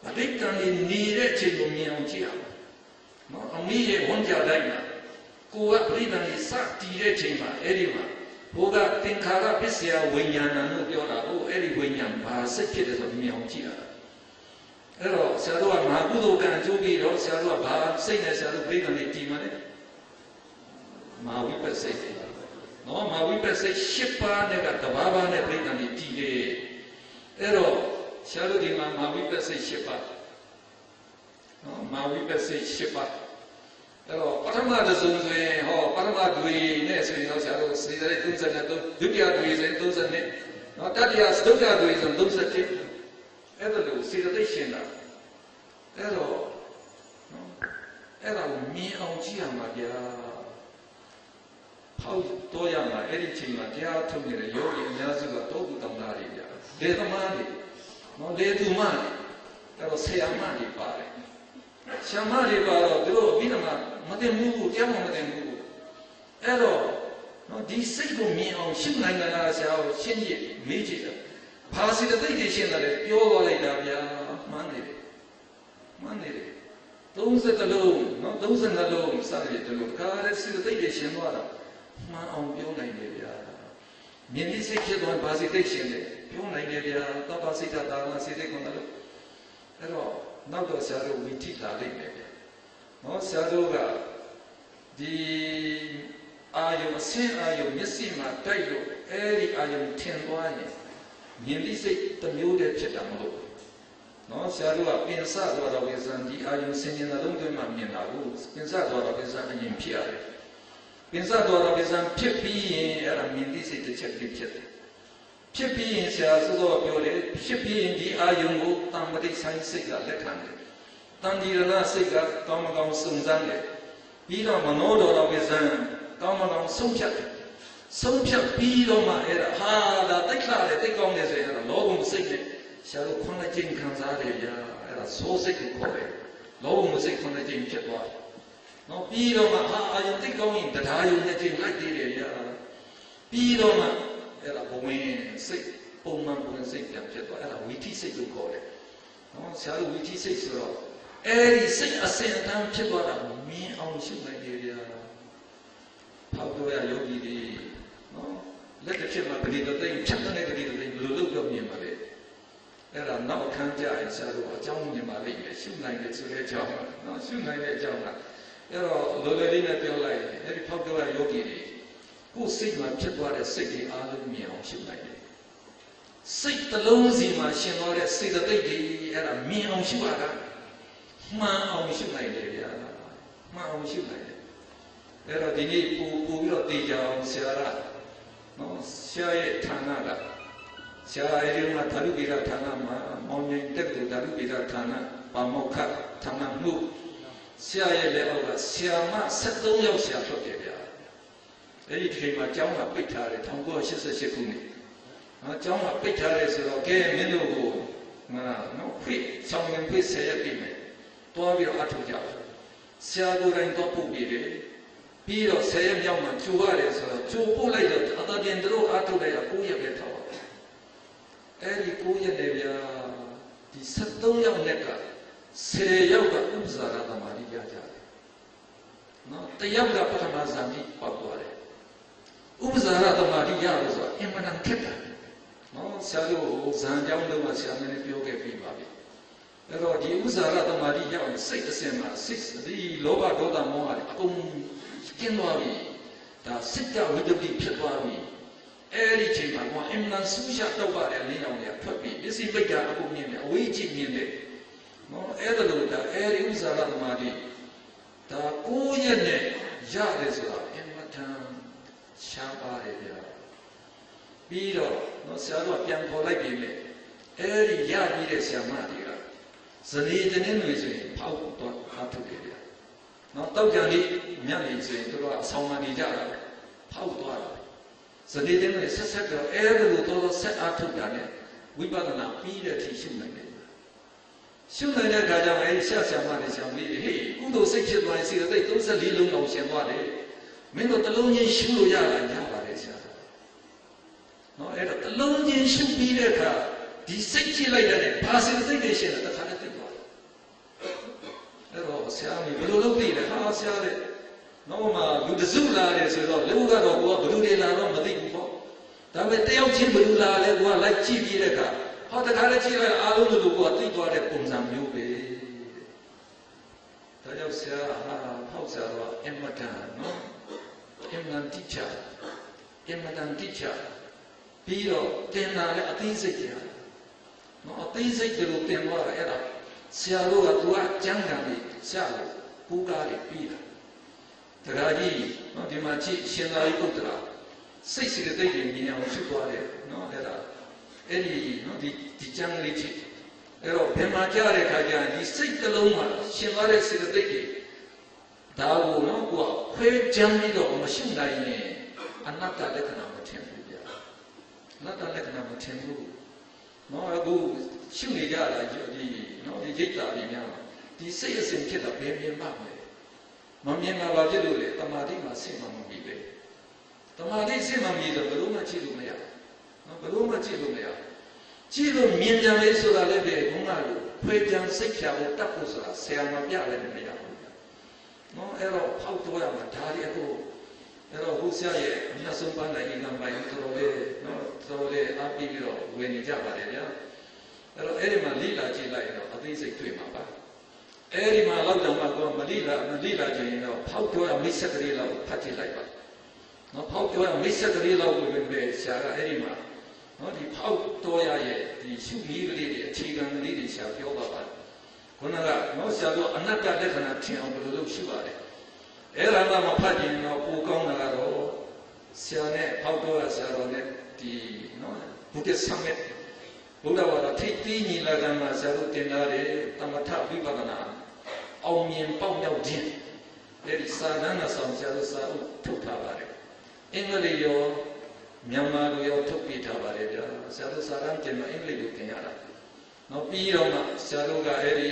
but they can need it to me on Chia. No, on me, one Jadina. Go up, leave and Sakti Rechima, Edima. Hoga Tinkara Pissia, Winyana, no Yola, oh, Eri Winyan, Passages of me on Chia. Ero, Sadua, Magudo, and Jogi, or Sadua, Bar, Saint as a big on the Timane. Mawi per se, no, Mawi per se, Shipa, nega, Tababa, ne bring on the tea. Ero, Shalodima, Mawi per se, Shipa. No, Mawi per se, Shipa. Ero, Patama the Zunze, or Patama Dui, Nes, we know, Shadow, see that it and Dukia Duis and those and it. No, Tatia, Stuka Duis and those that it. Ero, see the Shina. Ero, Ero, me on Giamagia. How Toyama, editing a Dia to me, the Yogi and Yazuga Togu Tamari, they the money, no, they do money. That was Sayamadi Pari. Shamadi Paro, do Vinama, Mademu, Yamademu. Ero, no, these single me on Shimlanga, Shinji, Mijita. Pass it a vacation that is pure money. Money. Those at the loom, no, those in the loom, Sunday to look. Let's see the vacation water. Ma on Bill Nigeria. Many sections on Basitation, Bill Nigeria, Tabasita, Dana, City Condalo. Hello, now the shadow we teach that in there. No shadow, the Ayam Sin Ayam Missima, Tayo, Eri Ayam 10 wine. Many say the Mude Chetamlo. No shadow, Pinsa, or the Wizan, the Ayam Sin in a long Mamina, Pinsa, or the Wizan in Pierre. Pinsadora Bizan Pippy and Mindisi to check the chip. Pippy in Siazo, Pippy in the Ayungu, Tamati Saint Siga, Lekande. Tandirana Siga, Tomagon Sunzande. Piro Manodo Bizan, Tomagon Sumchak. Sumchak Piroma era hard, they declare they come as a long signet. Shall Conajin Kanzaria, era so sick to call it. Low music Conajin Chetwa. No, Piroma, I don't think going that I will let him like the area. Piroma, era Bowen, sick, Bowman, and sick, and witty sick to call it. No, shall witty sick so. Every sick a same time, Chibara, me on ship like the area. How do I yogi? No, let the children believe the thing, chapter negative, they look of me, Malay. There are no Kanja and Saru, John in Malay, shoot like the Sule no, shoot like the Jama. Ero Lolina Piola, every popular yogi, who sit my chipwa city out of me on ship like it. Sit the lousy machine or a sit the lady at a me on Shibara. Ma on ship like it, Ma on ship like it. Ero Dini Puro Dija on Sierra, no, Shia Tanaga. Shia Tarubira Tana, Monin Debde Darubira Tana, Pamoka, Tana Mu. Sia level, Siama, settle yourself for the Eddie came a Jama Pitari, Tongo, she's a Shikuni. A Jama Pitari is okay, Minu, no, quick, someone please say a payment. Toavio Atuja. Siago and Topu Piro say Yama, 2 hours, 2 later, other than Drew Atulea, Puya Beto. Eddie Puya Nevia, the settle your necker. Say yoga Uzara Maria. No, the yoga Patamazami Papore. Uzara Maria was an imminent kitten. No, Salo Zanjam was a many yoga baby. The Uzara Maria, 6, the Loba Doda Moa, Skinwari, the Sita with the Pitwari. Early chamber, one imminent Susha Toba and Lina Puppy. This is big Abu, waiting in there. No, Edalu, the Eri Uzara Madi, the Koyane Yadesla, in Matan, ရှားပါတယ်ဗျာပြီးတော့နော်ဆရာတို့ကပြန်ပေါ်လိုက်ပြီလေအဲ့ဒီရပြီးတဲ့ဆရာမတွေကဇနီးတင်းတွေဆိုရင်ဖောက်တော့အားထုတ်တယ်ဗျာနော်တောက်ကြံလေးညနေဆိုရင်တို့ကအဆောင်မှနေကြတာဖောက်သွားတာဇနီးတင်းတွေဆက်ဆက်တော့အဲ့ဒါလိုတော့ဆက်အားထုတ်တာနဲ့ဝိပဿနာပြီးတဲ့အထိရှုနိုင်တယ်ရှုနိုင်တဲ့အခါကျတော့အဲဒီဆရာမနဲ့ဆရာမလေးဟေးကုသိုလ်စိတ်ဖြစ်သွားရင်စေတသိက်34လုံးအောင်ရှင်သွားတယ်မင်းတို့တစ်လုံးချင်းရှုလို့ရတာညပါတယ်ဆရာနော်အဲ့တော့တစ်လုံးချင်းရှုပြီးတဲ့အခါဒီစိတ်ကြည့်လိုက်တဲ့ဘာစေတသိက်တွေရှင်လဲတစ်ခါနဲ့သိသွားတယ်အဲ့တော့ဆရာမဘယ်လိုလုပ်သိလဲဟာဆရာတဲ့နော်မှလူတစုလာတယ်ဆိုတော့လူကတော့ကိုကဘယ်လိုတွေလာတော့မသိဘူးပေါ့ဒါပေမဲ့တယောက်ချင်းဘယ်လိုလာလဲကိုကလိုက်ကြည့်ပြီးတဲ့အခါဟောတခါလည်းကြည့်လိုက်အားလုံးလိုကိုကသိသွားတဲ့ပုံစံမျိုးပဲဒါကြောင့်ဆရာဟာဖောက်ဆရာတော့အမတန်နော်အမတန်တိချာပြီးတော့တင်လာတဲ့အသိစိတ်ကြီးနော်အသိစိတ်တွေကိုတင်သွားတာအဲ့ဒါဆရာတို့ကသူကကျမ်းဂန်လေးဆရာကိုပူကားလေးပြီးတာတရားကြီးနော်ဒီမှာကြည့်ရှင်သာရိပုတ္တရာစိတ်စိတ်တိတ်တွေမြင်အောင်ရှုသွားတယ်နော်အဲ့ဒါအဲ့ဒီနော်ဒီကျမ်းလေးကြည့်အဲ့တော့ဘယ်မှာကြားတဲ့ခါကျရင်ဒီစိတ်တစ်လုံးမှာရှင်သွားတဲ့စေတသိက်တွေဒါကိုနော်ကိုကခွဲကြမ်းပြီးတော့မရှိနိုင်ရင်အနတ္တလက္ခဏာမထင်ဘူးဗျာအနတ္တလက္ခဏာမထင်ဘူးနော်အခုရှုနေကြတာဒီနော်ဒီရိတ်တာတွေများဒီစိတ်အစဉ်ဖြစ်တာဘယ်မြင်မှမလဲမမြင်မှာပါဖြစ်လို့လေတမာတိမှာစိတ်မှမပြီးပဲတမာတိစိတ်မှမပြီးတော့ဘယ်လိုမှကြည့်လို့မရနော်ဘယ်လိုမှကြည့်လို့မရကြည့်လို့မြင်ကြလေဆိုတာလည်းပဲဘုန်းကလို့ဖွေးပြန်စိတ်ဖြာဖို့တတ်ဖို့ဆိုတာဆရာမပြလည်းမရဘူးနော်အဲ့တော့ဖောက်တော့ရမှာဒါရီအခုအဲ့တော့ဘုရားရဲ့အမြတ်ဆုံးပန်းနိုင်အင်္ဂါပိုင်းတော်တော်လေးနော်တော်တော်လေးအားပြီးပြီးတော့ဝင်နေကြပါတယ်ဗျာအဲ့တော့အဲ့ဒီမှာလိလာကြည့်လိုက်တော့အသိစိတ်တွေ့မှာပါအဲ့ဒီမှာလောက်တောင်မှတော့မလိလာကြရင်တော့ဖောက်တော့ရမိတ်ဆက်ကလေးလောက်ဖတ်ကြည့်လိုက်ပါနော်ဖောက်တော့ရမိတ်ဆက်ကလေးလောက်ဝင်ပဲဆရာကအဲ့ဒီမှာနော်ဒီဖောက်တော့ရရဲ့ဒီရှုနည်းကလေးတွေအခြေခံကလေးတွေဆရာပြောပါပါခုနကနော်ဆရာတို့အနတ္တလက္ခဏာထင်အောင်ဘယ်လိုလုပ်ရှုပါလဲအဲ့ဒါမှမဖတ်ရင်တော့ပိုကောင်းတာကတော့ဆရာနဲ့ဖောက်တော့ရဆရာတော်နဲ့ဒီနော်ဘုဒ္ဓဆံမဲ့ဘုရားဝါဒထိပ်ပြီးညီလာခံမှာဆရာတို့တင်လာတဲ့သမထဝိပဿနာအောင်မြင်ပေါက်မြောက်ခြင်းအဲ့ဒီစာတန်းနဲ့ဆောင်ဆရာတို့စာအုပ်ထုတ်ထားပါတယ်အင်္ဂလိပ်ရောမြန်မာလိုရောထုတ်ပြထားပါတယ်ဗျာဆရာတို့စာတန်းကျင်မှာအင်္ဂလိပ်လိုသင်ရတာနောက်ပြီးတော့မှဆရာတို့ကအဲ့ဒီ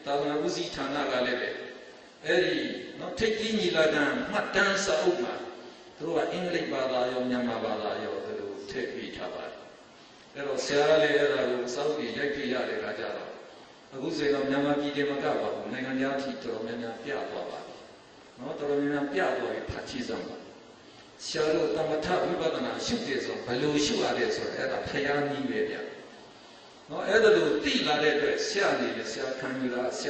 သာသနာ့ဥစည်းဌာနကလည်းပဲအဲ့ဒီနော်ထိပ်ပြီးညီလာခံမှတ်တမ်းစာအုပ်မှာသူတို့ကအင်္ဂလိပ်ဘာသာရောမြန်မာဘာသာရောသူတို့ထည့်ပြီးထားပါတယ်အဲ့တော့ဆရာလည်းအဲ့ဒါကိုစောင့်ကြည့်ရိုက်ပြရတဲ့အခါကျတော့အခုဆိုရင်တော့မြန်မာပြည်တွေမကပါဘူးနိုင်ငံခြားထိတော်တော်များများပြသွားပါပြီနော်တော်တော်များများပြသွားပြီဖတ်ကြည့်စမ်းပါဆရာတို့သမထဝိပဿနာရှုတယ်ဆိုဘယ်လိုရှုရလဲဆိုတော့အဲ့ဒါဖျားနည်းပဲဗျနော်အဲ့ဒါလိုသိလာတဲ့အတွက်ဆရာနေတယ်ဆရာခံယူတာဆ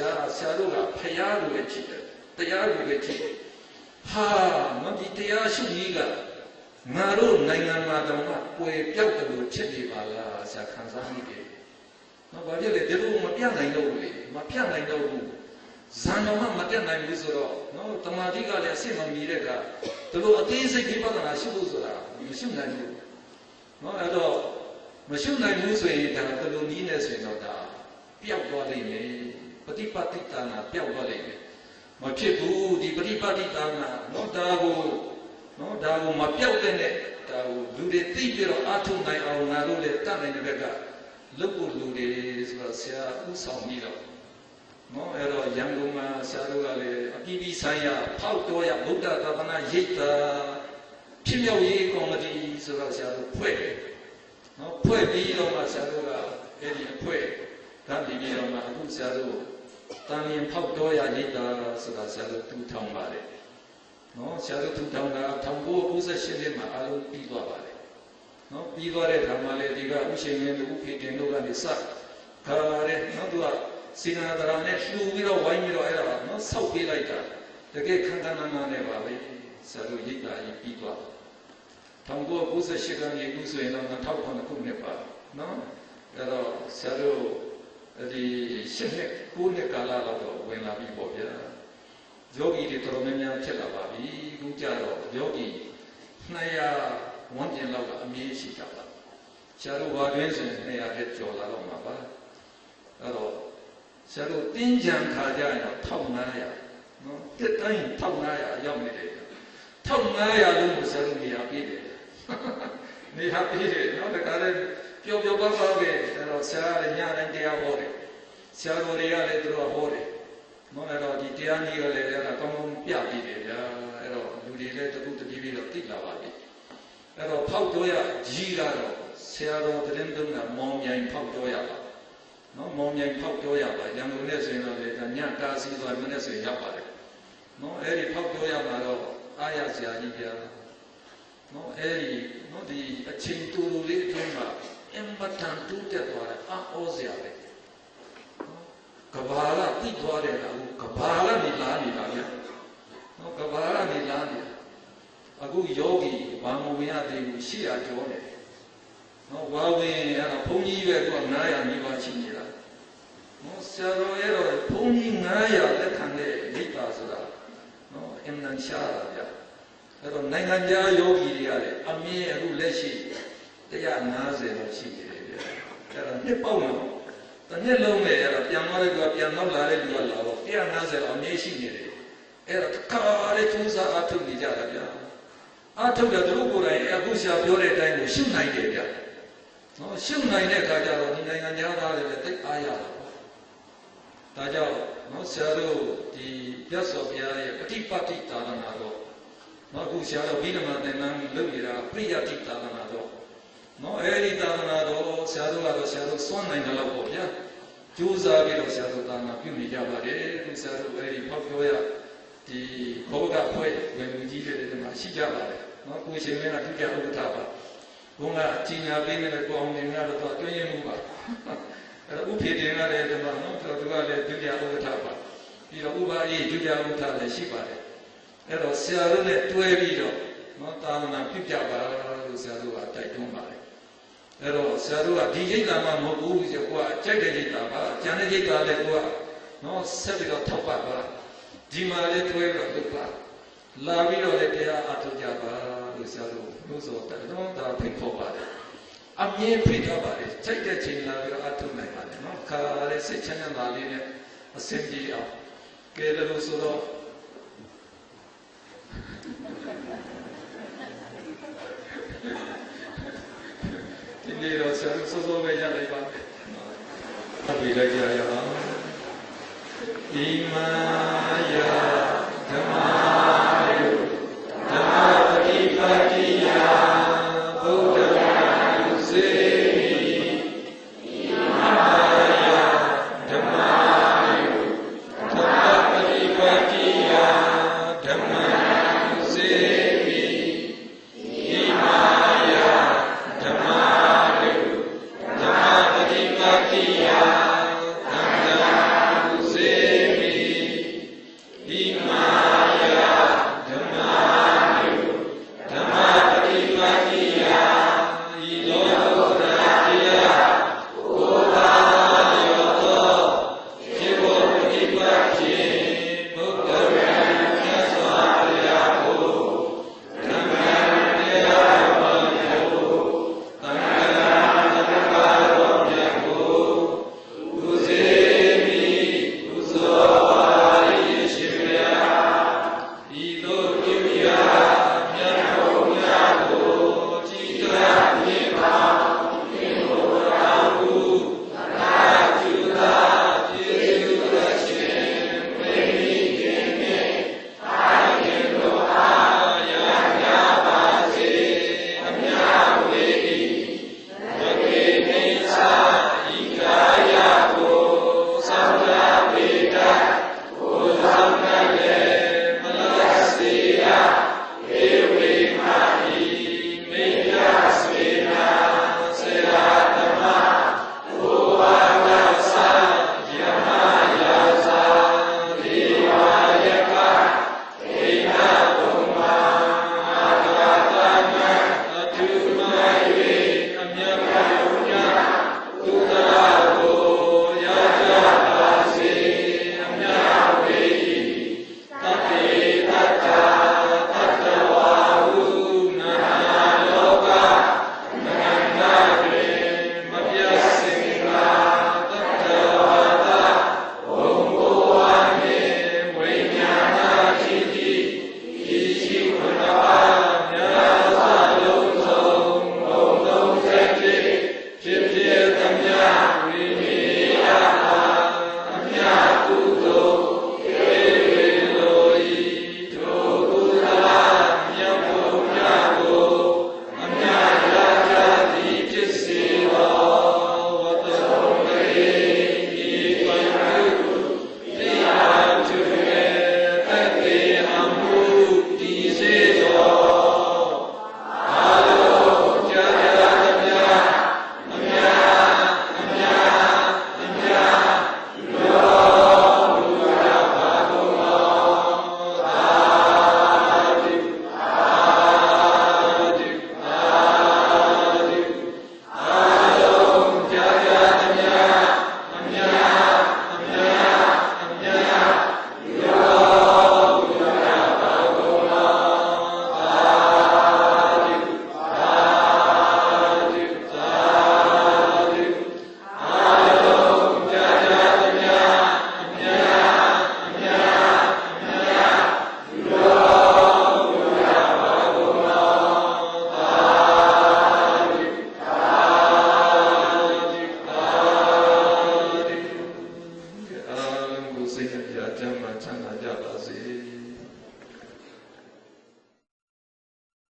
ရာတို့ကဖျားလိုပဲကြည့်တယ်တရားလိုပဲကြည့်ဟာမဒီတရားရှုနည်းကငါတို့နိုင်ငံမှာတော့ကွယ်ပြောက်တယ်လို့ဖြစ်နေပါလားဆရာခံစားမိတယ်နော်ဘာဖြစ်လဲဒီလိုမပြနိုင်တော့ဘူးလေမပြနိုင်တော့ဘူးဇန်တော်မှမတက်နိုင်ဘူးဆိုတော့နော်တမာတိကလည်းအစစ်မမီတဲ့ကဒီလိုအသေးစိတ်ဝိပဿနာရှုဖို့ဆိုတာမရှိနိုင်ဘူးနော်အဲ့တော့မရှိနိုင်ဘူးဆိုရင်ဒါဒီလိုနည်းနဲ့ဆိုရင်တော့ဒါပျောက်သွားလိမ့်မယ်ပฏิပတ်တိတာနာပျောက်သွားလိမ့်မယ်မဖြစ်ဘူးဒီပฏิပတ်တိတာနာနော်ဒါကိုမပျောက်တဲ့နဲ့ဒါကိုလူတွေသိပြီးတော့အထုနိုင်အောင်ငါတို့လည်းတတ်နိုင်တဲ့ဘက်ကလုပ်ဖို့လူတွေဆိုတော့ဆရာဥဆောင်ပြီးတော့နော်အဲ့တော့ရန်ကုန်မှာဆရာတို့ကလည်းအပြည်ပြည်ဆိုင်ရာဖောက်တော်ရဗုဒ္ဓသာသနာရိပ်သာဖြစ်မြောက်ရေးကော်မတီဆိုတော့ဆရာတို့ဖွဲ့တယ်နော်ဖွဲ့ပြီးတော့မှဆရာတို့ကအဲ့ဒီအဖွဲ့ကပြီးပြီးတော့မှအခုဆရာတို့တန်ရင်ဖောက်တော်ရရိပ်သာဆိုတာဆရာတို့တူထောင်ပါတယ်နော်ဆရာတို့ထူထောင်တာ1998နှစ်မှာအားလုံးပြီးသွားပါတယ်နော်ပြီးသွားတဲ့ခါမှလည်းဒီကဥရှင်ရင်းတို့ဥဖေတင်တို့ကနေစခါရဲနော်သူကစေနာတရာနဲ့လှူပြီးတော့ဝိုင်းပြီးတော့အဲ့ဒါနော်ဆောက်ပေးလိုက်တာတကယ်ခန္ဓာနာနာနဲ့ပါပဲဆရာတို့ရိပ်သာကြီးပြီးသွား1998ကနေအခုဆိုရင်တော့2009ခုနှစ်ပါနော်အဲ့တော့ဆရာတို့ဒီ8နှစ်9နှစ်ကာလလောက်တော့ဝင်လာပြီပေါ့ဗျာယောဂီတွေတော်တော်များများဖြစ်လာပါပြီအခုကြတော့ယောဂီ ဝန်ကျင်လောက်ကအမြင်ရှိကြပါဆရာတို့ဝါတွင်းဆိုရင်200တဲ့ကျော်လာတော့မှာပါအဲ့တော့ဆရာတို့တင်းကြံခါကြရင်တော့1500နော်တက်တိုင်း1500ရောက်နေတယ်1500လုံးကိုဆရာတို့နေရာပြည့်တယ်နေရာပြည့်တယ်နော်တခါတည်းပျော်ပျော်ပါးပါးပဲအဲ့တော့ဆရာကညတိုင်းတရားဟောတယ်ဆရာတော်တွေကလည်းသူတို့ဟောတယ်နော်အဲ့တော့ဒီတရားနည်းကလည်းအဲ့ဒါကောင်းကောင်းပြပြတယ်ဗျာအဲ့တော့လူတွေလည်းတခုတည်းပြီးတော့သိလာပါပြီအဲ့တော့ဖောက်တော့ရကြီးကတော့ဆရာတော်တရင်တုံးကမောင်မြိုင်ဖောက်တော့ရပါနော်မောင်မြိုင်ဖောက်တော့ရပါရန်ကုန်နဲ့ဆိုရင်တော့လေညကားစီးသွားမနဲ့ဆိုရင်ရောက်ပါတယ်နော်အဲ့ဒီဖောက်တော့ရမှာတော့အားရစရာကြီးဗျာနော်အဲ့ဒီနော်ဒီအချိန်တူတူလေးအတွင်းမှာအင်မတန်တူးတက်သွားတယ်အောစရာပဲကဘာလာတိသွားတယ်လားကဘာလာနေလာနေတာဗျာနော်ကဘာလာနေလာနေတာအခုယောဂီဘာမဝင်ရသေးဘူးရှိရကြောတယ်နော်ဝါဝင်အဲ့တော့ဘုန်းကြီးပဲသူက900နီးပါးရှိနေတာနော်ဆရာတော်ရဲ့တော့ဘုန်းကြီး900လက်ခံတဲ့လိပ်ပါဆိုတာနော်အင်မတန်ရှားတာဗျာအဲ့တော့နိုင်ငံခြားယောဂီတွေကလည်းအမြင်အခုလက်ရှိ150လောက်ရှိနေတယ်ဗျာအဲ့တော့နှစ်ပေါက်တော့တစ်နှစ်လုံးနဲ့အဲ့တော့ပြန်သွားတဲ့သူကပြန်တော့လာတဲ့သူကလာတော့150လောက်အမြင်ရှိနေတယ်အဲ့တော့ခါလေးသူစားအထုတ်နေကြတာဗျာအထုတ်တယ်သူတို့ကိုယ်တိုင်အခုဆရာပြောတဲ့အတိုင်းကိုရှုနိုင်တယ်ဗျာနော်ရှုနိုင်တဲ့အခါကျတော့ဒီနိုင်ငံခြားသားတွေလည်းသိအားရတာပေါ့ဒါကြောင့်နော်ဆရာတို့ဒီမြတ်စွာဘုရားရဲ့ပฏิပတ်တိသာသနာတော်နော်အခုဆရာတော်ဘိဓမ္မာသင်္ကန်းလုပ်နေတာပရိယတိသာသနာတော်နော်အဲဒီသာသနာတော်ဆရာတို့ကတော့ဆရာတို့စွန့်နိုင်တယ်လို့ပေါ့ဗျာကြိုးစားပြီးတော့ဆရာတို့သာသနာပြုနေကြပါတယ်အခုဆရာတို့အဲဒီဖောက်ပြောရဒီဘောဂဖွဲ့ဝင်လူကြီးတွေဒီမှာရှိကြပါတယ်နော်ကိုရှင်မင်းကဒုတိယဥက္ကဋ္ဌပါဘုန်းကကြီးညာပေးနေတဲ့ကိုအောင်နေကတော့တွင်းရင်မှုပါအဲ့တော့ဥဖေတင်ကလည်းဒီမှာနော်သူကလည်းဒုတိယဥက္ကဋ္ဌပါပြီးတော့ဥပါအေးဒုတိယဥက္ကဋ္ဌလည်းရှိပါတယ်အဲ့တော့ဆရာတို့နဲ့တွဲပြီးတော့နော်သာသနာပြုကြပါလို့ဆရာတို့ကတိုက်တွန်းပါတယ်အဲ့တော့ဆရာတို့ကဒီရိတ်တာမှမဟုတ်ဘူးဆိုကိုကကြိုက်တဲ့ရိတ်တာပါကျန်တဲ့ရိတ်တာလည်းကိုကနော်ဆက်ပြီးတော့ထောက်ပါပါဒီမှာလည်းတွဲတော့လုပ်ပါလာပြီးတော့လည်းတရားအထောက်ကြပါလို့ဆရာတို့လို့ဆိုတော့ဒါဖိတ်ခေါ်ပါတယ်အမြင်ဖိတ်ထားပါတယ်ကြိုက်တဲ့ချိန်လာပြီးတော့အထောက်နိုင်ပါတယ်နော်ခါလေးစိတ်ချမ်းသာလေးနဲ့အစင်ပြေအောင်ကဲလို့ဆိုတော့ဒီနေ့တော့ဆရာတို့စောစောပဲရလိုက်ပါမယ်။အပိလိုက်ကြရအောင်။ဣမယ